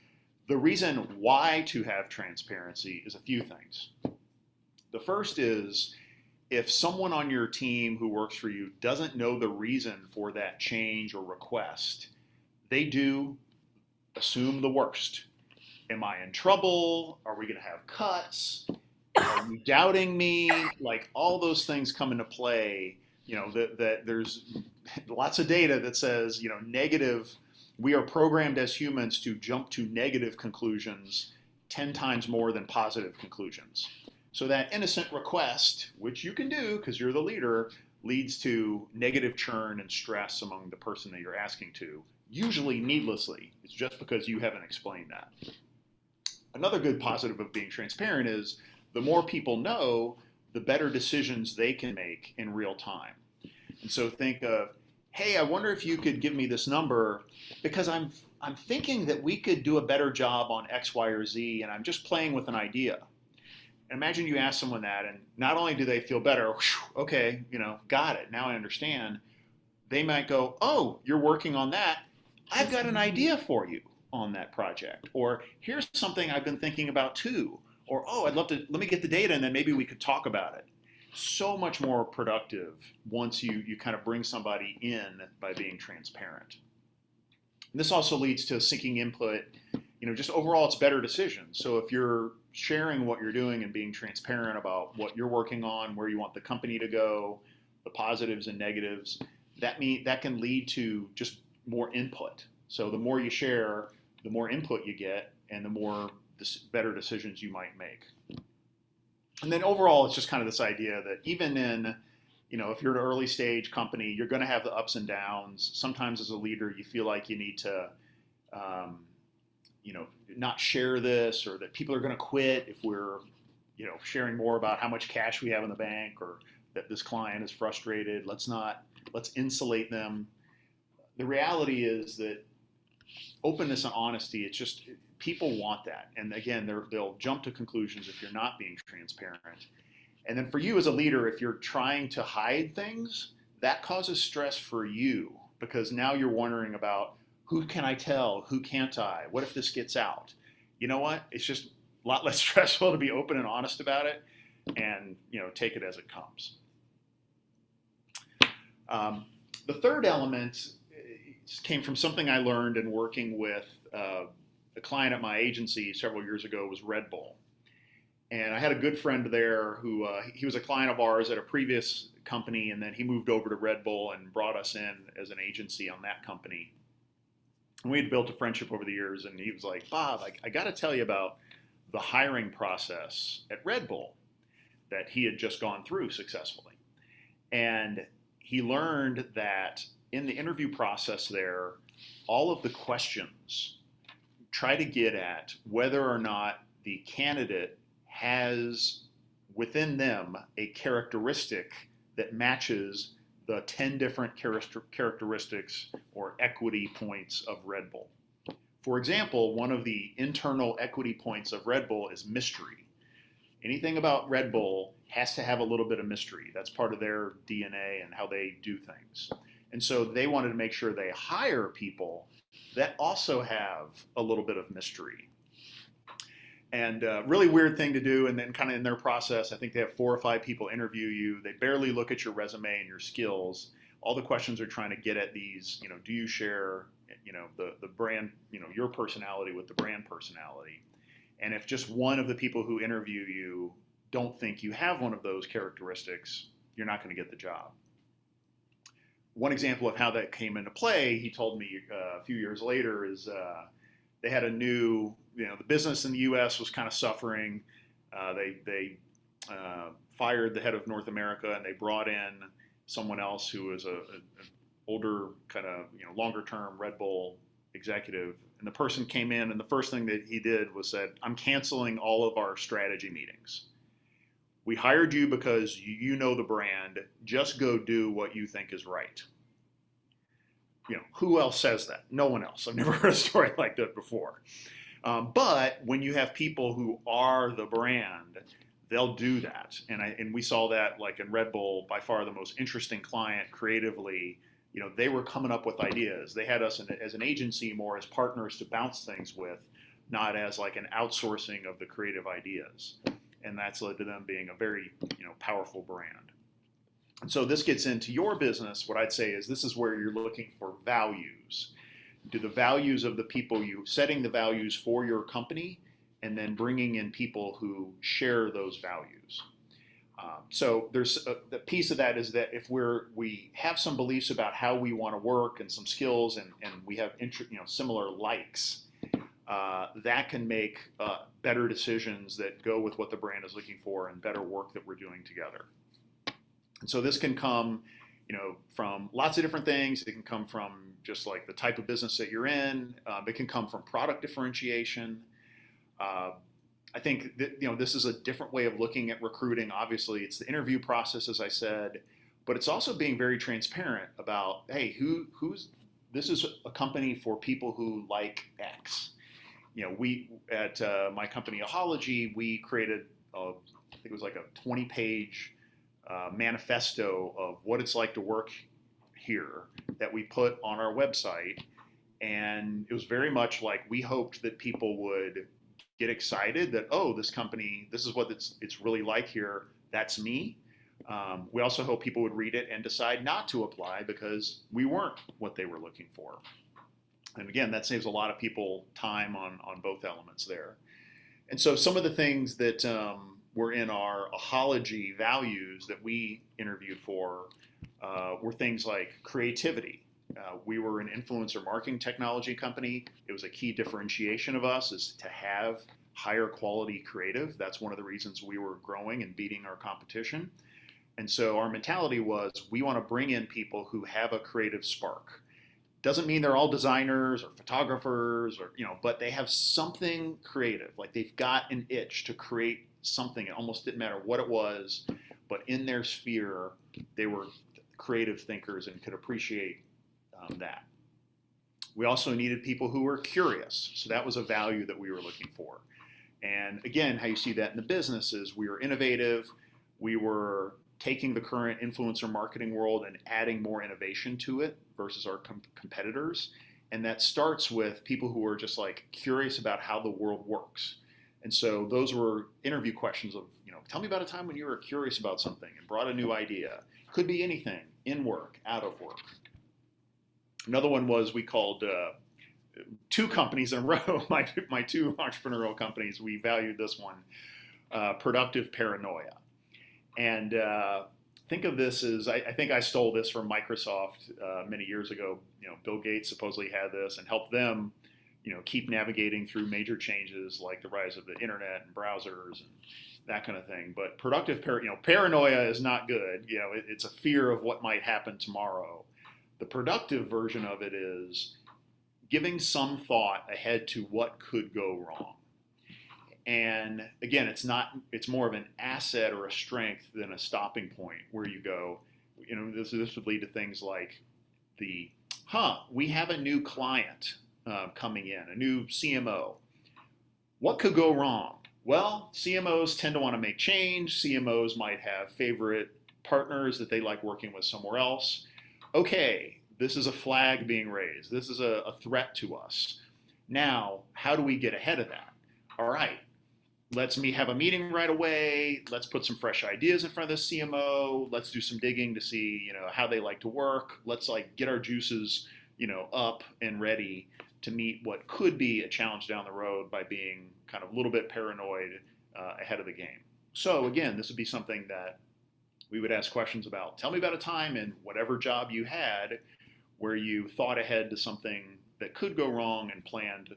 The reason why to have transparency is a few things. The first is if someone on your team who works for you doesn't know the reason for that change or request, they do assume the worst. Am I in trouble? Are we going to have cuts? Are you doubting me? Like all those things come into play. That there's lots of data that says, we are programmed as humans to jump to negative conclusions 10 times more than positive conclusions. So that innocent request, which you can do because you're the leader, leads to negative churn and stress among the person that you're asking to, usually needlessly. It's just because you haven't explained that. Another good positive of being transparent is the more people know, the better decisions they can make in real time. And so think of, hey, I wonder if you could give me this number because I'm thinking that we could do a better job on X, Y, or Z, and I'm just playing with an idea. And imagine you ask someone that, and not only do they feel better, okay, got it, now I understand. They might go, oh, you're working on that. I've got an idea for you on that project. Or here's something I've been thinking about too. Or, oh, I'd love to, let me get the data and then maybe we could talk about it. So much more productive once you kind of bring somebody in by being transparent. And this also leads to syncing input. Just overall, it's better decisions. So if you're sharing what you're doing and being transparent about what you're working on, where you want the company to go, the positives and negatives, that can lead to just more input. So the more you share, the more input you get, and the more better decisions you might make. And then overall, it's just kind of this idea that even in, if you're an early stage company, you're going to have the ups and downs. Sometimes as a leader, you feel like you need to, not share this, or that people are going to quit if we're, sharing more about how much cash we have in the bank, or that this client is frustrated. Let's insulate them. The reality is that openness and honesty, it's just, people want that. And again, they'll jump to conclusions if you're not being transparent. And then for you as a leader, if you're trying to hide things, that causes stress for you, because now you're wondering about, who can I tell? Who can't I? What if this gets out? You know what? It's just a lot less stressful to be open and honest about it, and take it as it comes. The third element came from something I learned in working with a client at my agency several years ago. Was Red Bull. And I had a good friend there who he was a client of ours at a previous company, and then he moved over to Red Bull and brought us in as an agency on that company. And we had built a friendship over the years, and he was like, Bob, I got to tell you about the hiring process at Red Bull that he had just gone through successfully. And he learned that in the interview process there, all of the questions try to get at whether or not the candidate has within them a characteristic that matches the 10 different characteristics or equity points of Red Bull. For example, one of the internal equity points of Red Bull is mystery. Anything about Red Bull has to have a little bit of mystery. That's part of their DNA and how they do things. And so they wanted to make sure they hire people that also have a little bit of mystery. And really weird thing to do. And then kind of in their process, I think they have 4 or 5 people interview you. They barely look at your resume and your skills. All the questions are trying to get at these, do you share, the brand, your personality with the brand personality? And if just one of the people who interview you don't think you have one of those characteristics, you're not going to get the job. One example of how that came into play, he told me a few years later, is they had a new, the business in the U.S. was kind of suffering. They fired the head of North America, and they brought in someone else who was an older, kind of longer term Red Bull executive. And the person came in, and the first thing that he did was said, I'm canceling all of our strategy meetings. We hired you because you know the brand. Just go do what you think is right. Who else says that? No one else. I've never heard a story like that before. But when you have people who are the brand, they'll do that. And we saw that like in Red Bull, by far the most interesting client creatively. They were coming up with ideas. They had us as an agency more as partners to bounce things with, not as like an outsourcing of the creative ideas. And that's led to them being a very powerful brand. And so this gets into your business. What I'd say is this is where you're looking for values. Do the values of the people setting the values for your company, and then bringing in people who share those values. So there's the piece of that is that if we have some beliefs about how we want to work and some skills, and we have similar likes, that can make better decisions that go with what the brand is looking for, and better work that we're doing together. And so this can come, from lots of different things. It can come from just like the type of business that you're in. It can come from product differentiation. I think that, this is a different way of looking at recruiting. Obviously, it's the interview process, as I said, but it's also being very transparent about, hey, this is a company for people who like X. We at my company Ahology, we created I think it was like a 20-page manifesto of what it's like to work here that we put on our website. And it was very much like we hoped that people would get excited that, oh, this company, this is what it's really like here. That's me. We also hope people would read it and decide not to apply because we weren't what they were looking for. And again, that saves a lot of people time on both elements there. And so some of the things that were in our Ahology values that we interviewed for were things like creativity. We were an influencer marketing technology company. It was a key differentiation of us is to have higher quality creative. That's one of the reasons we were growing and beating our competition. And so our mentality was we want to bring in people who have a creative spark. Doesn't mean they're all designers or photographers or, but they have something creative. Like they've got an itch to create something. It almost didn't matter what it was, but in their sphere, they were creative thinkers and could appreciate that. We also needed people who were curious. So that was a value that we were looking for. And again, how you see that in the business is we were innovative. We were taking the current influencer marketing world and adding more innovation to it versus our competitors. And that starts with people who are just like curious about how the world works. And so those were interview questions of, tell me about a time when you were curious about something and brought a new idea. Could be anything, in work, out of work. Another one was we called two companies in a row, my two entrepreneurial companies, we valued this one, productive paranoia. And think of this as, I think I stole this from Microsoft many years ago. Bill Gates supposedly had this and helped them, keep navigating through major changes like the rise of the internet and browsers and that kind of thing. But productive paranoia is not good. It's a fear of what might happen tomorrow. The productive version of it is giving some thought ahead to what could go wrong. And again, it's more of an asset or a strength than a stopping point where you go, this would lead to things like we have a new client coming in, a new CMO. What could go wrong? Well, CMOs tend to want to make change. CMOs might have favorite partners that they like working with somewhere else. Okay, this is a flag being raised. This is a threat to us. Now, how do we get ahead of that? All right, let's have a meeting right away. Let's put some fresh ideas in front of the CMO. Let's do some digging to see, how they like to work. Let's get our juices, up and ready to meet what could be a challenge down the road by being kind of a little bit paranoid ahead of the game. So again, this would be something that we would ask questions about. Tell me about a time in whatever job you had where you thought ahead to something that could go wrong and planned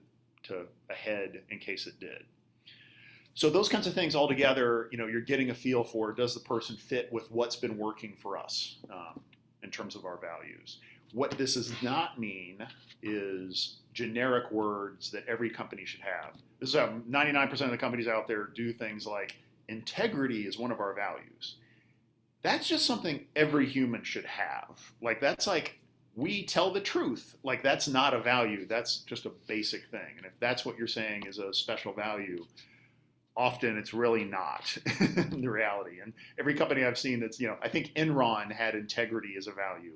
ahead in case it did. So those kinds of things all together, you're getting a feel for, does the person fit with what's been working for us in terms of our values? What this does not mean is generic words that every company should have. This is how 99% of the companies out there do things like integrity is one of our values. That's just something every human should have. That's we tell the truth. That's not a value. That's just a basic thing. And if that's what you're saying is a special value, often it's really not the reality. And every company I've seen that's, I think Enron had integrity as a value,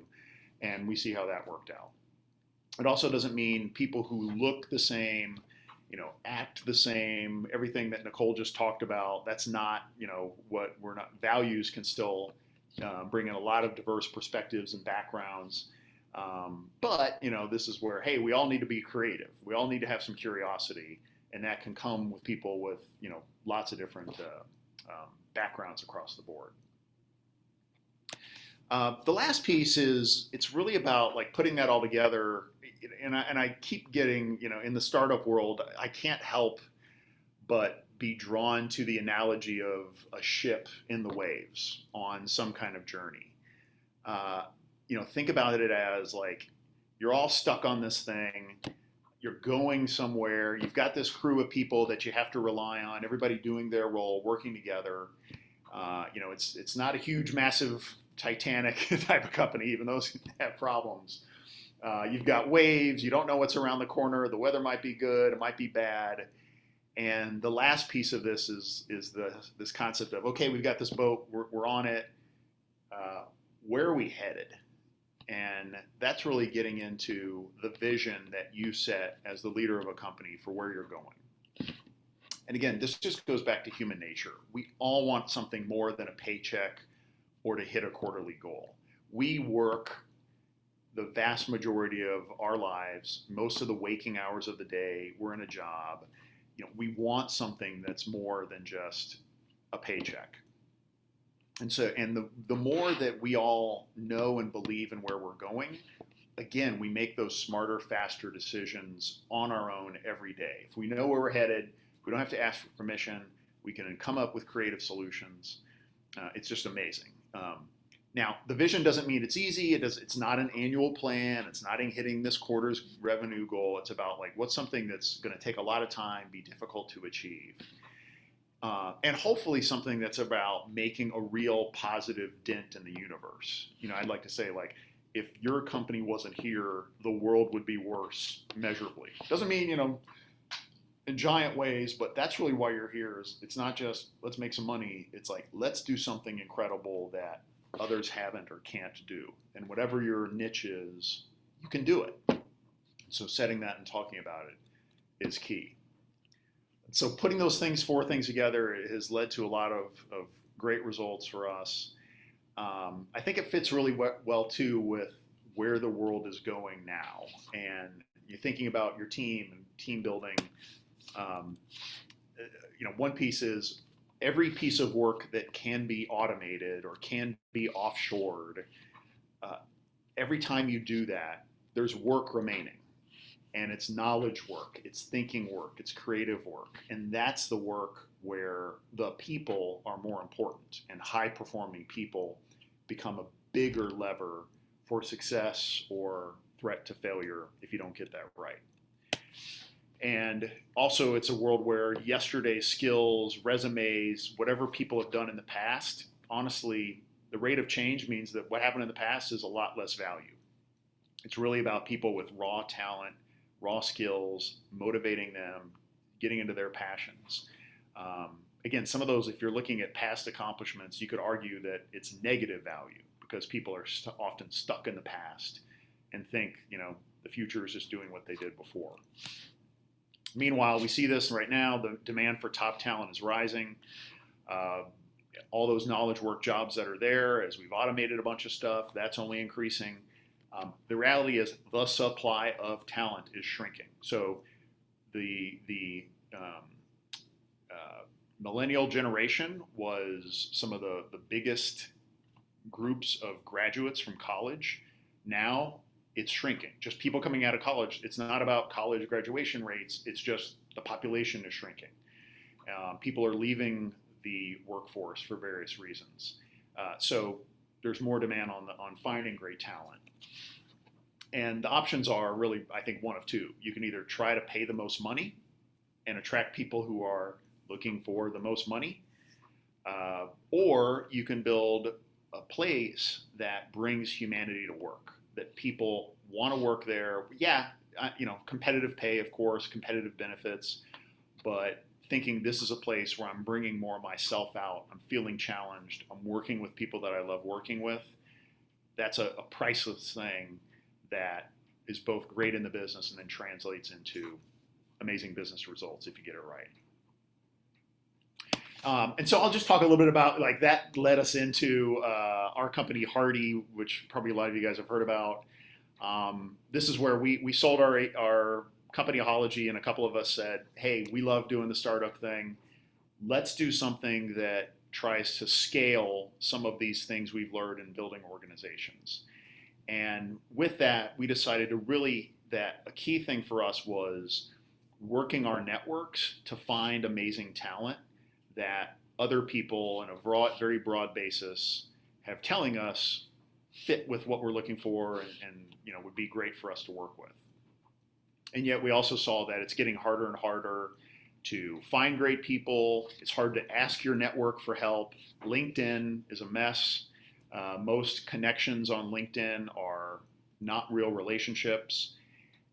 and we see how that worked out. It also doesn't mean people who look the same, act the same, everything that Nicole just talked about. That's not, what we're not. Values can still bring in a lot of diverse perspectives and backgrounds. But, this is where, hey, we all need to be creative. We all need to have some curiosity, and that can come with people with, lots of different backgrounds across the board. The last piece is, it's really about putting that all together. And I keep getting, in the startup world, I can't help but be drawn to the analogy of a ship in the waves on some kind of journey. Think about it as you're all stuck on this thing. You're going somewhere. You've got this crew of people that you have to rely on, everybody doing their role, working together. It's not a huge, massive Titanic type of company, even those have problems. You've got waves. You don't know what's around the corner. The weather might be good. It might be bad. And the last piece of this is this concept of, okay, we've got this boat, we're on it. Where are we headed? And that's really getting into the vision that you set as the leader of a company for where you're going. And again, this just goes back to human nature. We all want something more than a paycheck or to hit a quarterly goal. We work the vast majority of our lives, most of the waking hours of the day, we're in a job. We want something that's more than just a paycheck. And the more that we all know and believe in where we're going, again, we make those smarter, faster decisions on our own every day. If we know where we're headed, we don't have to ask for permission. We can come up with creative solutions. It's just amazing. Now, the vision doesn't mean it's easy. It's not an annual plan. It's not in hitting this quarter's revenue goal. It's about what's something that's going to take a lot of time, be difficult to achieve. And hopefully something that's about making a real positive dent in the universe. I'd like to say, if your company wasn't here, the world would be worse measurably. Doesn't mean, in giant ways, but that's really why you're here. It's not just let's make some money. It's let's do something incredible that others haven't or can't do. And whatever your niche is, you can do it. So setting that and talking about it is key. So putting those four things together has led to a lot of great results for us. I think it fits really well too with where the world is going now. And you're thinking about your team and team building. One piece is every piece of work that can be automated or can be offshored. Every time you do that, there's work remaining. And it's knowledge work, it's thinking work, it's creative work. And that's the work where the people are more important, and high-performing people become a bigger lever for success or threat to failure if you don't get that right. And also, it's a world where yesterday's skills, resumes, whatever people have done in the past, honestly, the rate of change means that what happened in the past is a lot less value. It's really about people with raw talent, raw skills, motivating them, getting into their passions. Again, some of those, if you're looking at past accomplishments, you could argue that it's negative value because people are often stuck in the past and think, the future is just doing what they did before. Meanwhile, we see this right now, the demand for top talent is rising. All those knowledge work jobs that are there, as we've automated a bunch of stuff, that's only increasing. The reality is the supply of talent is shrinking. So the millennial generation was some of the biggest groups of graduates from college. Now it's shrinking. Just people coming out of college. It's not about college graduation rates. It's just the population is shrinking. People are leaving the workforce for various reasons. So there's more demand on finding great talent. And the options are really, I think, one of two. You can either try to pay the most money and attract people who are looking for the most money, or you can build a place that brings humanity to work, that people want to work there. Yeah, competitive pay, of course, competitive benefits, but thinking this is a place where I'm bringing more of myself out, I'm feeling challenged, I'm working with people that I love working with. That's a priceless thing that is both great in the business and then translates into amazing business results if you get it right. And so I'll just talk a little bit about that led us into our company Hearty, which probably a lot of you guys have heard about. This is where we sold our company Ecology, and a couple of us said, hey, we love doing the startup thing. Let's do something that tries to scale some of these things we've learned in building organizations. And with that, we decided that a key thing for us was working our networks to find amazing talent that other people on a very broad basis have telling us fit with what we're looking for and would be great for us to work with. And yet we also saw that it's getting harder and harder to find great people. It's hard to ask your network for help. LinkedIn is a mess. Most connections on LinkedIn are not real relationships.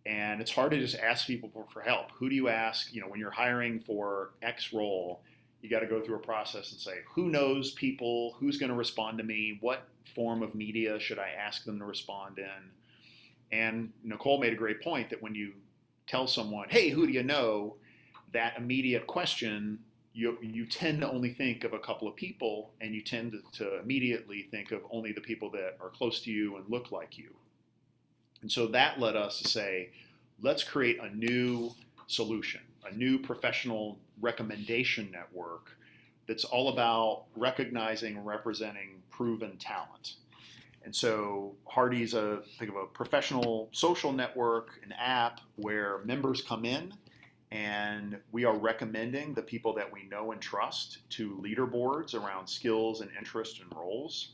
And it's hard to just ask people for help. Who do you ask? You know, when you're hiring for X role, you got to go through a process and say, who knows people? Who's going to respond to me? What form of media should I ask them to respond in? And Nicole made a great point that when you tell someone, hey, who do you know? That immediate question, you tend to only think of a couple of people, and you tend to immediately think of only the people that are close to you and look like you. And so that led us to say, let's create a new solution, a new professional recommendation network that's all about recognizing and representing proven talent. And so Hearty's think of a professional social network, an app where members come in and we are recommending the people that we know and trust to leaderboards around skills and interest and roles.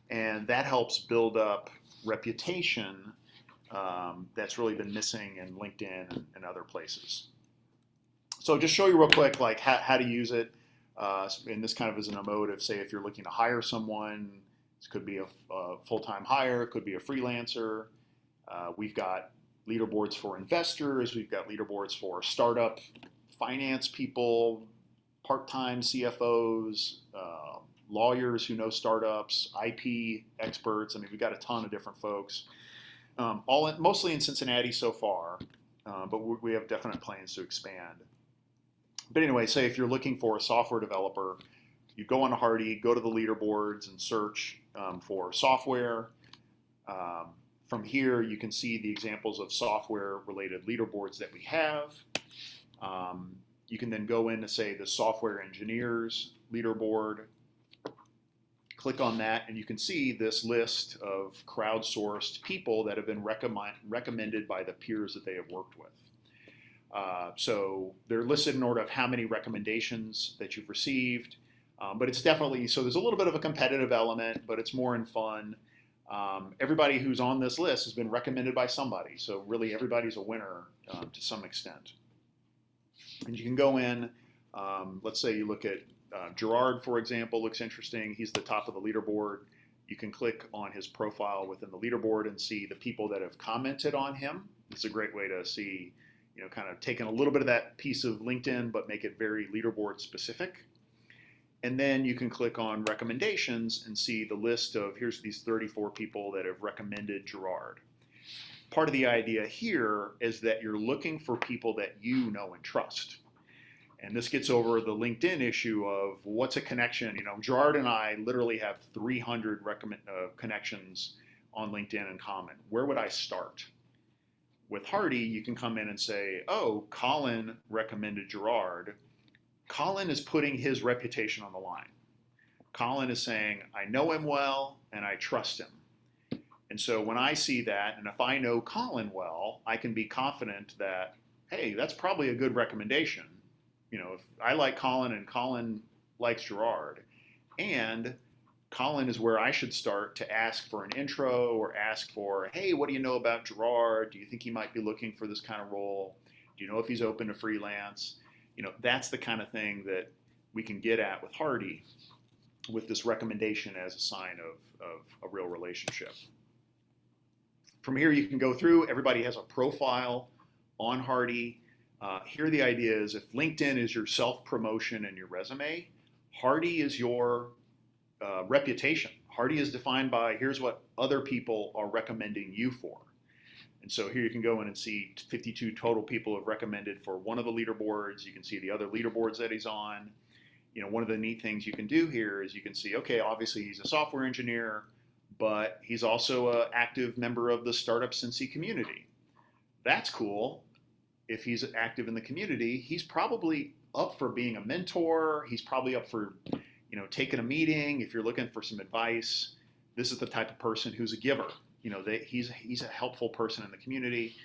And that helps build up reputation that's really been missing in LinkedIn and other places. So just show you real quick, like how to use it. And this kind of is in a mode of, say, if you're looking to hire someone, this could be a full-time hire, it could be a freelancer. We've got leaderboards for investors. We've got leaderboards for startup finance people, part-time CFOs, lawyers who know startups, IP experts. I mean, we've got a ton of different folks, mostly in Cincinnati so far, but we have definite plans to expand. But anyway, say if you're looking for a software developer, you go on to Hearty, go to the leaderboards and search for software. From here, you can see the examples of software-related leaderboards that we have. You can then go in to, say, the software engineers leaderboard. Click on that, and you can see this list of crowdsourced people that have been recommended by the peers that they have worked with. So they're listed in order of how many recommendations that you've received. But it's definitely, so there's a little bit of a competitive element, but it's more in fun. Everybody who's on this list has been recommended by somebody. So really everybody's a winner to some extent. And you can go in, let's say you look at Gerard, for example, looks interesting. He's the top of the leaderboard. You can click on his profile within the leaderboard and see the people that have commented on him. It's a great way to see, kind of taking a little bit of that piece of LinkedIn, but make it very leaderboard specific. And then you can click on recommendations and see the list of, here's these 34 people that have recommended Gerard. Part of the idea here is that you're looking for people that you know and trust. And this gets over the LinkedIn issue of what's a connection. Gerard and I literally have 300 connections on LinkedIn in common. Where would I start? With Hearty, you can come in and say, oh, Colin recommended Gerard. Colin is putting his reputation on the line. Colin is saying, I know him well and I trust him. And so when I see that, and if I know Colin well, I can be confident that, hey, that's probably a good recommendation. If I like Colin and Colin likes Gerard, and Colin is where I should start to ask for an intro or ask for, hey, what do you know about Gerard? Do you think he might be looking for this kind of role? Do you know if he's open to freelance? That's the kind of thing that we can get at with Hearty, with this recommendation as a sign of a real relationship. From here, you can go through. Everybody has a profile on Hearty. Here the idea is, if LinkedIn is your self-promotion and your resume, Hearty is your reputation. Hearty is defined by, here's what other people are recommending you for. And so here you can go in and see 52 total people have recommended for one of the leaderboards. You can see the other leaderboards that he's on. One of the neat things you can do here is you can see, okay, obviously he's a software engineer, but he's also an active member of the Startup Cincy community. That's cool. If he's active in the community, he's probably up for being a mentor. He's probably up for, taking a meeting. If you're looking for some advice, this is the type of person who's a giver. He's a helpful person in the community.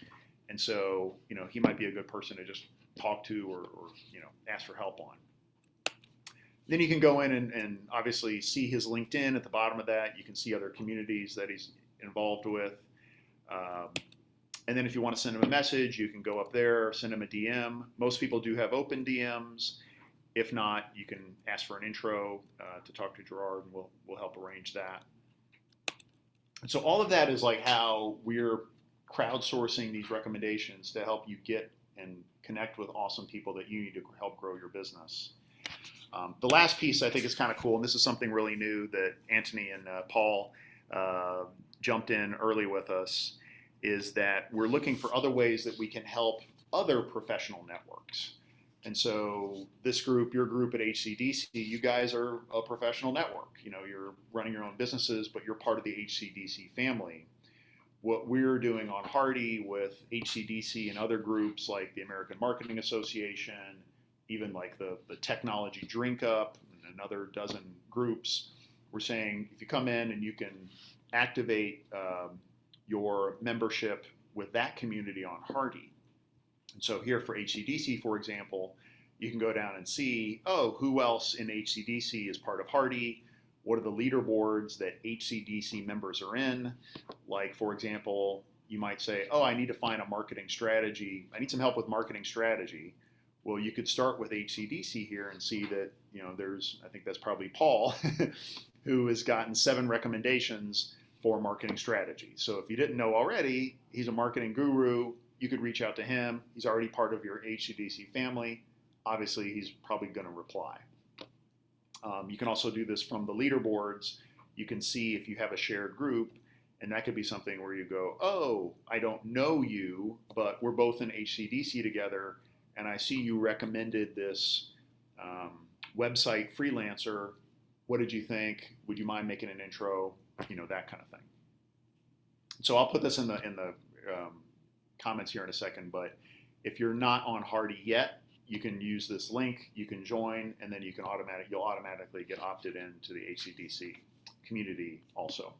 And so, he might be a good person to just talk to or ask for help on. Then you can go in and obviously see his LinkedIn at the bottom of that. You can see other communities that he's involved with. And then if you want to send him a message, you can go up there, send him a DM. Most people do have open DMs. If not, you can ask for an intro to talk to Gerard, and we'll help arrange that. And so all of that is like how we're crowdsourcing these recommendations to help you get and connect with awesome people that you need to help grow your business. The last piece I think is kind of cool, and this is something really new that Anthony and Paul jumped in early with us, is that we're looking for other ways that we can help other professional networks. And so this group, your group at HCDC, you guys are a professional network. You know, you're running your own businesses, but you're part of the HCDC family. What we're doing on Hearty with HCDC and other groups like the American Marketing Association, even like the Technology Drink Up and another dozen groups, we're saying if you come in and you can activate your membership with that community on Hearty. And so here for HCDC, for example, you can go down and see, oh, who else in HCDC is part of Hearty? What are the leaderboards that HCDC members are in? Like, for example, you might say, oh, I need to find a marketing strategy. I need some help with marketing strategy. Well, you could start with HCDC here and see that, you know, I think that's probably Paul, who has gotten 7 recommendations for marketing strategy. So if you didn't know already, he's a marketing guru. You could reach out to him. He's already part of your HCDC family. Obviously, he's probably going to reply. You can also do this from the leaderboards. You can see if you have a shared group, and that could be something where you go, oh, I don't know you, but we're both in HCDC together, and I see you recommended this website freelancer. What did you think? Would you mind making an intro? You know, that kind of thing. So I'll put this in the comments here in a second, but if you're not on Hearty yet, you can use this link, you can join, and then you'll automatically get opted into the HCDC community also.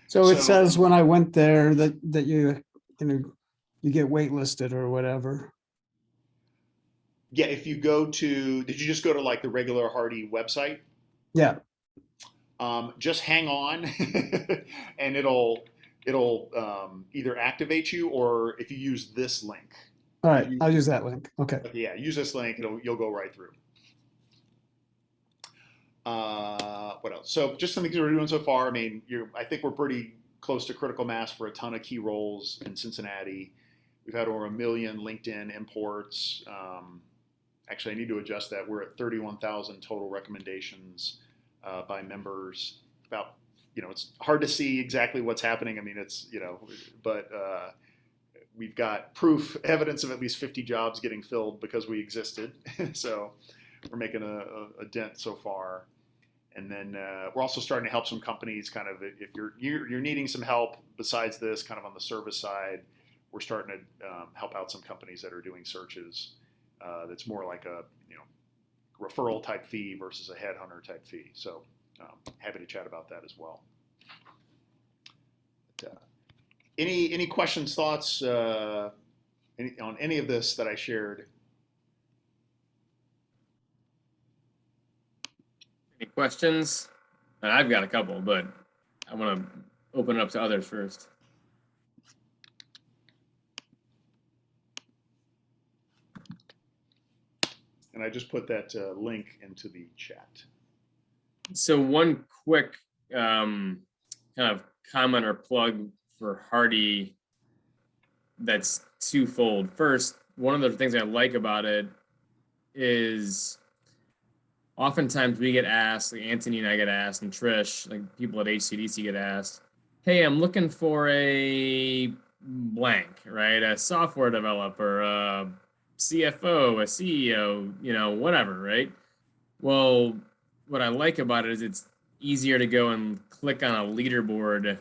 So it says when I went there that you get waitlisted or whatever. Yeah, if you go to, did you just go to like the regular Hearty website? Yeah. Just hang on and it'll either activate you, or if you use this link. All right, I'll use that link. Okay. Yeah, use this link. You'll go right through. What else? So just some things we're doing so far. I mean, I think we're pretty close to critical mass for a ton of key roles in Cincinnati. We've had over 1 million LinkedIn imports. Actually, I need to adjust that. We're at 31,000 total recommendations by members. About, it's hard to see exactly what's happening. I mean, it's, but we've got evidence of at least 50 jobs getting filled because we existed. So we're making a dent so far. And then we're also starting to help some companies kind of, if you're needing some help besides this kind of on the service side, we're starting to help out some companies that are doing searches that's more like a referral type fee versus a headhunter type fee. So happy to chat about that as well. But, any questions, thoughts on any of this that I shared? Any questions? And I've got a couple, but I want to open it up to others first. And I just put that link into the chat. So one quick kind of comment or plug for Hearty that's twofold. First, one of the things I like about it is oftentimes we get asked, like Anthony and I get asked, and Trish, like people at HCDC get asked, hey, I'm looking for a blank, right? A software developer, a CFO, a CEO, whatever, right? Well, what I like about it is it's easier to go and click on a leaderboard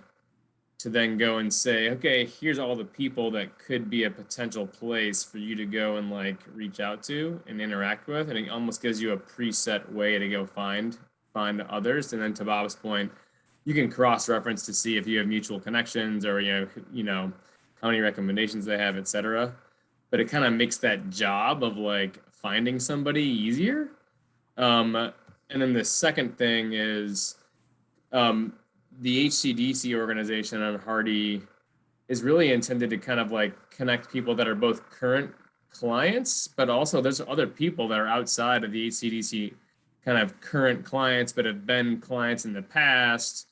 to then go and say, okay, here's all the people that could be a potential place for you to go and like reach out to and interact with. And it almost gives you a preset way to go find others. And then to Bob's point, you can cross-reference to see if you have mutual connections or, how many recommendations they have, et cetera. But it kind of makes that job of like finding somebody easier. And then the second thing is the HCDC organization on Hearty is really intended to kind of like connect people that are both current clients, but also there's other people that are outside of the HCDC kind of current clients, but have been clients in the past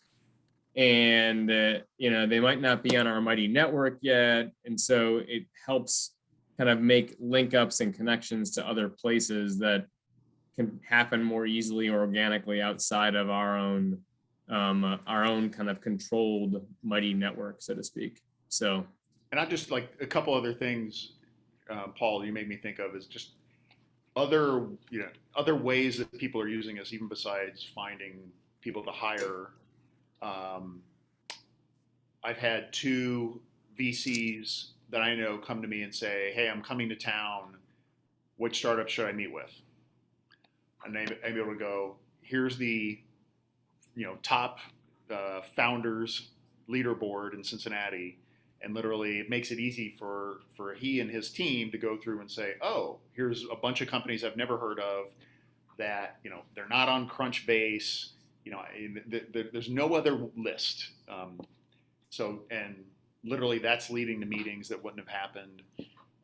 and they might not be on our mighty network yet, and so it helps kind of make link ups and connections to other places that can happen more easily or organically outside of our own kind of controlled mighty network, so to speak. So, and I just like a couple other things, Paul, you made me think of is just other ways that people are using us, even besides finding people to hire. I've had 2 VCs that I know come to me and say, "Hey, I'm coming to town. Which startup should I meet with?" And I'm able to go, "Here's the top founders leaderboard in Cincinnati," and literally it makes it easy for he and his team to go through and say, "Oh, here's a bunch of companies I've never heard of that they're not on Crunchbase. There's no other list." So, and literally that's leading to meetings that wouldn't have happened.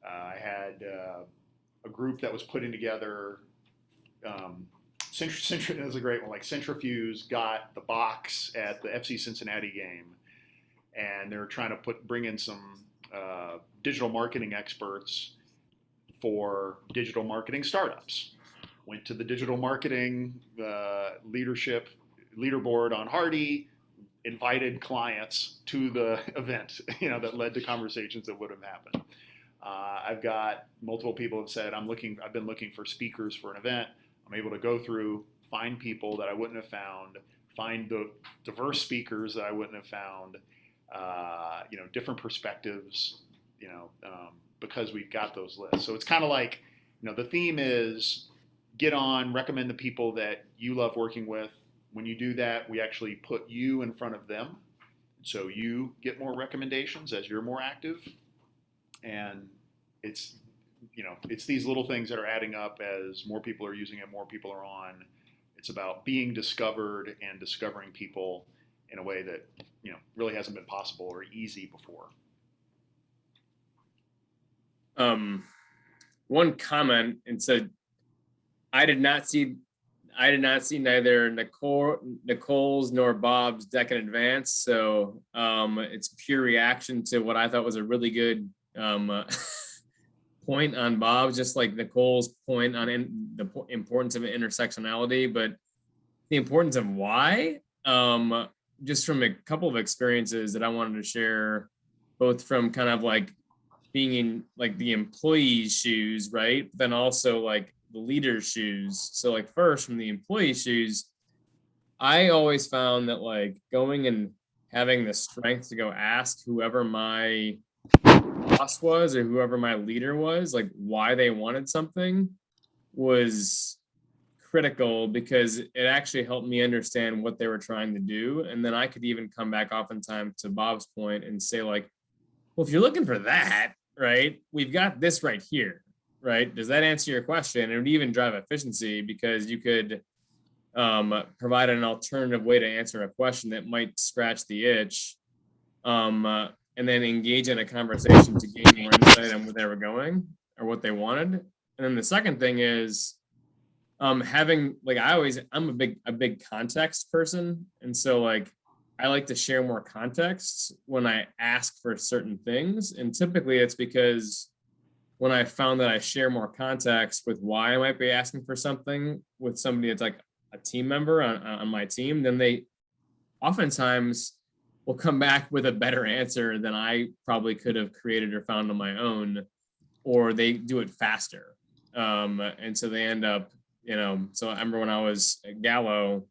I had a group that was putting together. Centrifuge is a great one. Like Centrifuge got the box at the FC Cincinnati game, and they're trying to bring in some digital marketing experts for digital marketing startups. Went to the digital marketing leadership leaderboard on Hearty, invited clients to the event, that led to conversations that would have happened. I've got multiple people have said, I've been looking for speakers for an event. I'm able to go through, find people that I wouldn't have found, find the diverse speakers that I wouldn't have found, different perspectives, because we've got those lists. So it's kind of like, the theme is get on, recommend the people that you love working with. When you do that, we actually put you in front of them. So you get more recommendations as you're more active. And it's these little things that are adding up as more people are using it, more people are on. It's about being discovered and discovering people in a way that, really hasn't been possible or easy before. One comment, and so I did not see neither Nicole's nor Bob's deck in advance. So it's pure reaction to what I thought was a really good point on Bob's, just like Nicole's point on the importance of intersectionality, but the importance of why, just from a couple of experiences that I wanted to share, both from kind of like being in like the employee's shoes, right? Then also like the leader's shoes. So like first from the employee's shoes, I always found that like going and having the strength to go ask whoever my boss was or whoever my leader was, like why they wanted something was critical, because it actually helped me understand what they were trying to do. And then I could even come back oftentimes to Bob's point and say like, well, if you're looking for that, right, we've got this right here, right? Does that answer your question? It would even drive efficiency, because you could provide an alternative way to answer a question that might scratch the itch, and then engage in a conversation to gain more insight on where they were going or what they wanted. And then the second thing is having like I'm a big context person, and so like I like to share more context when I ask for certain things. And typically it's because when I found that I share more context with why I might be asking for something with somebody that's like a team member on my team, then they oftentimes will come back with a better answer than I probably could have created or found on my own, or they do it faster. And so they end up, so I remember when I was at Gallo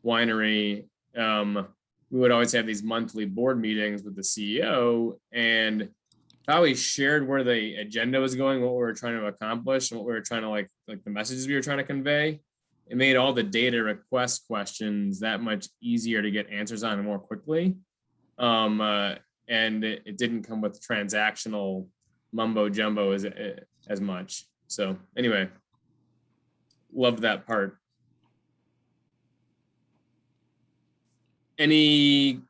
Winery, we would always have these monthly board meetings with the CEO, and I always shared where the agenda was going, what we were trying to accomplish, and what we were trying to like the messages we were trying to convey. It made all the data request questions that much easier to get answers on more quickly. And it didn't come with transactional mumbo jumbo as much. So anyway, love that part. Any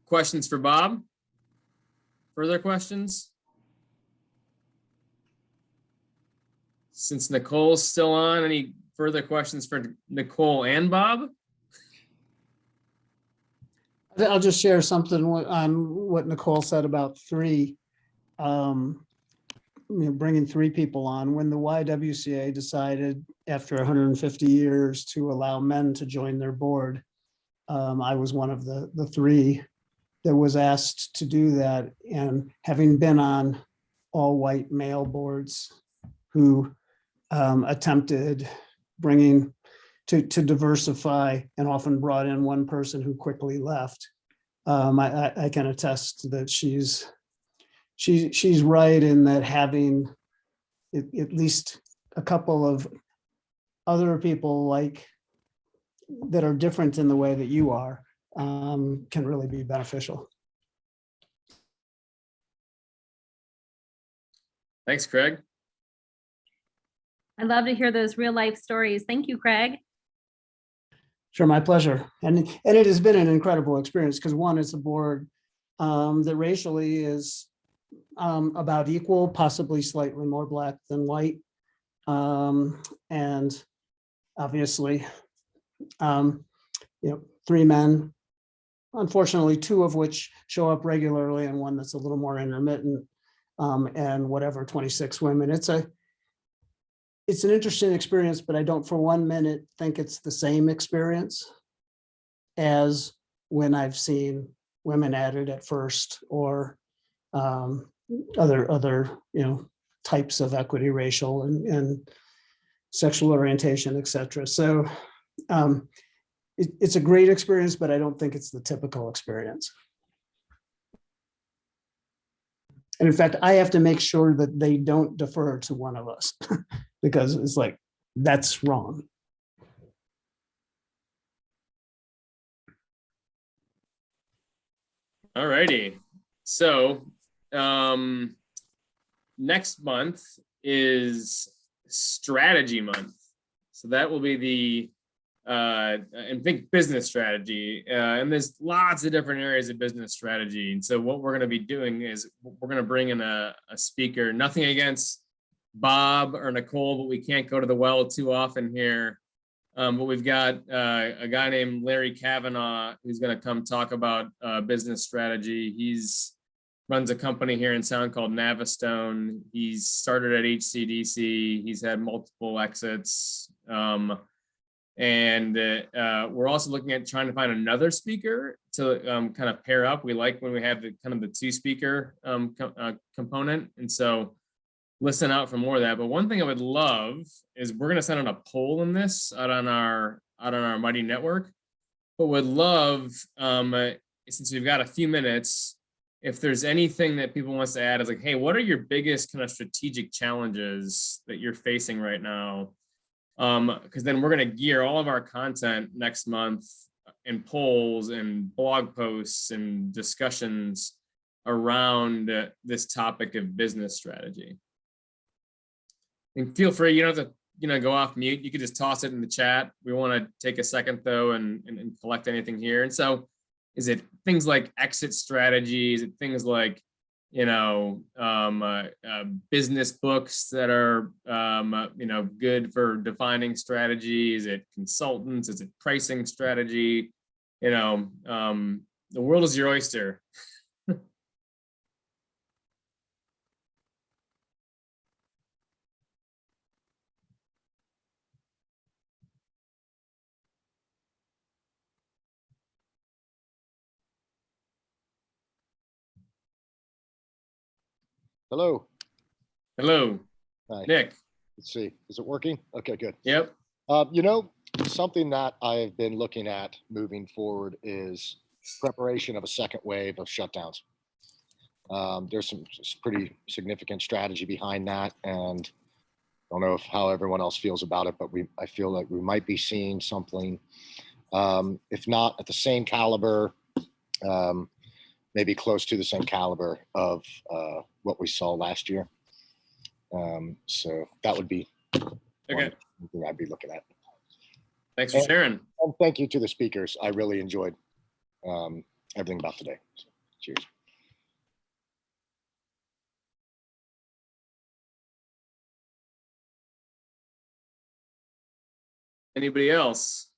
questions for Bob? Further questions? Since Nicole's still on, any further questions for Nicole and Bob? I'll just share something on what Nicole said about three. Bringing three people on. When the YWCA decided after 150 years to allow men to join their board, I was one of the three that was asked to do that. And having been on all white male boards who attempted bringing to diversify and often brought in one person who quickly left, I can attest that she's right in that having at least a couple of other people like that are different in the way that you are can really be beneficial. Thanks, Craig. I love to hear those real life stories. Thank you, Craig. Sure, my pleasure. And it has been an incredible experience because one, it's a board that racially is about equal, possibly slightly more Black than white. And obviously, three men, unfortunately, two of which show up regularly and one that's a little more intermittent, and 26 women. It's an interesting experience, but I don't for 1 minute think it's the same experience as when I've seen women added at first or other types of equity, racial and sexual orientation, et cetera. So it's a great experience, but I don't think it's the typical experience. And in fact, I have to make sure that they don't defer to one of us because it's like, that's wrong. All righty. So next month is strategy month. So that will be the and think business strategy. And there's lots of different areas of business strategy. And so what we're going to be doing is we're going to bring in a speaker. Nothing against Bob or Nicole, but we can't go to the well too often here. But we've got a guy named Larry Kavanaugh who's going to come talk about business strategy. He's runs a company here in town called Navistone. He's started at HCDC. He's had multiple exits. And we're also looking at trying to find another speaker to kind of pair up. We like when we have the kind of the two speaker component. And so listen out for more of that. But one thing I would love is we're going to send out a poll in this out on our Mighty network. But would love, since we've got a few minutes, if there's anything that people wants to add, is like, hey, what are your biggest kind of strategic challenges that you're facing right now? Because then we're going to gear all of our content next month in polls and blog posts and discussions around this topic of business strategy. And feel free, you don't have to, go off mute. You could just toss it in the chat. We want to take a second though and collect anything here. And so, is it things like exit strategy? Is it things like business books that are, good for defining strategy? Is it consultants? Is it pricing strategy? The world is your oyster. Hello. Hello, Hi. Nick. Let's see. Is it working? Okay, good. Yep. Something that I've been looking at moving forward is preparation of a second wave of shutdowns. There's some pretty significant strategy behind that, and I don't know how everyone else feels about it, but I feel like we might be seeing something, if not at the same caliber, maybe close to the same caliber of what we saw last year. So that would be Okay. something I'd be looking at. Thanks for sharing. And thank you to the speakers. I really enjoyed everything about today. So, cheers. Anybody else?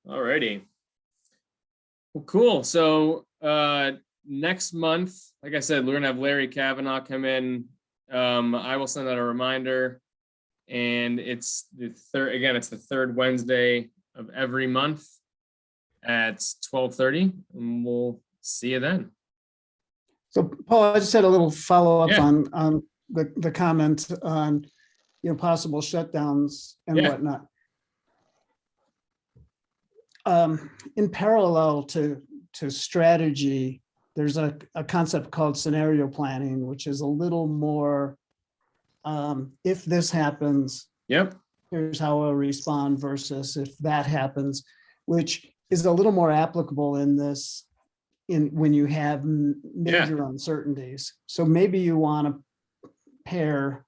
All righty. Well, cool. So next month, like I said, we're gonna have Larry Kavanaugh come in. I will send out a reminder, and it's the third. Again, it's the third Wednesday of every month at 12:30, and we'll see you then. So Paul, I just had a little follow-up Yeah. on the comment on, possible shutdowns and Yeah. whatnot. In parallel to strategy, there's a concept called scenario planning, which is a little more, if this happens, Yep. here's how I'll respond versus if that happens, which is a little more applicable in this, when you have major uncertainties. So maybe you want to pair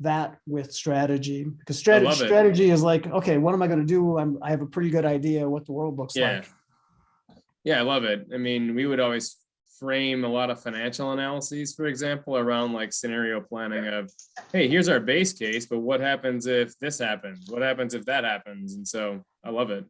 that with strategy, because love it. strategy is like, okay, what am I going to do? I have a pretty good idea what the world looks like. Yeah, I love it. I mean, we would always frame a lot of financial analyses, for example, around like scenario planning of, hey, here's our base case, but what happens if this happens? What happens if that happens? And so I love it.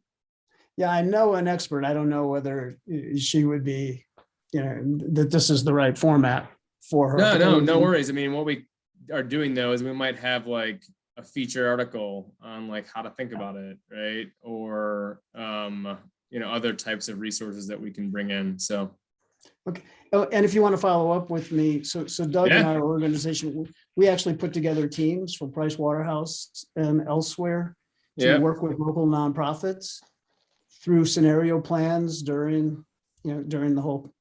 Yeah, I know an expert. I don't know whether she would be, that this is the right format for her. No worries. I mean, what we are doing though is we might have like a feature article on like how to think about it, right? Or other types of resources that we can bring in. So okay. Oh, and if you want to follow up with me, so Doug and our organization, we actually put together teams for Price Waterhouse and elsewhere to work with local nonprofits through scenario plans during the whole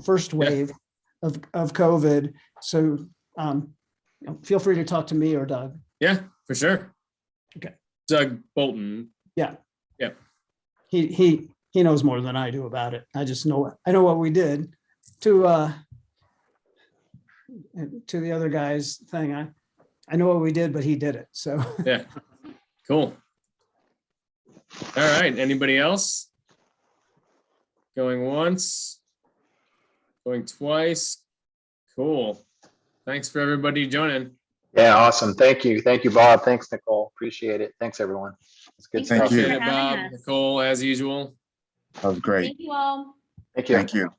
first wave of COVID. So feel free to talk to me or Doug. Yeah, for sure. Okay. Doug Bolton. Yeah. Yep. He knows more than I do about it. I know what we did to the other guy's thing. I know what we did, but he did it. So yeah. Cool. All right. Anybody else? Going once, going twice. Cool. Thanks for everybody joining. Yeah, awesome. Thank you. Thank you, Bob. Thanks, Nicole. Appreciate it. Thanks, everyone. It's good Thanks stuff. so much Appreciate for it, having Bob, us. Nicole, as usual. That was great. Thank you all. Thank you. Thank you.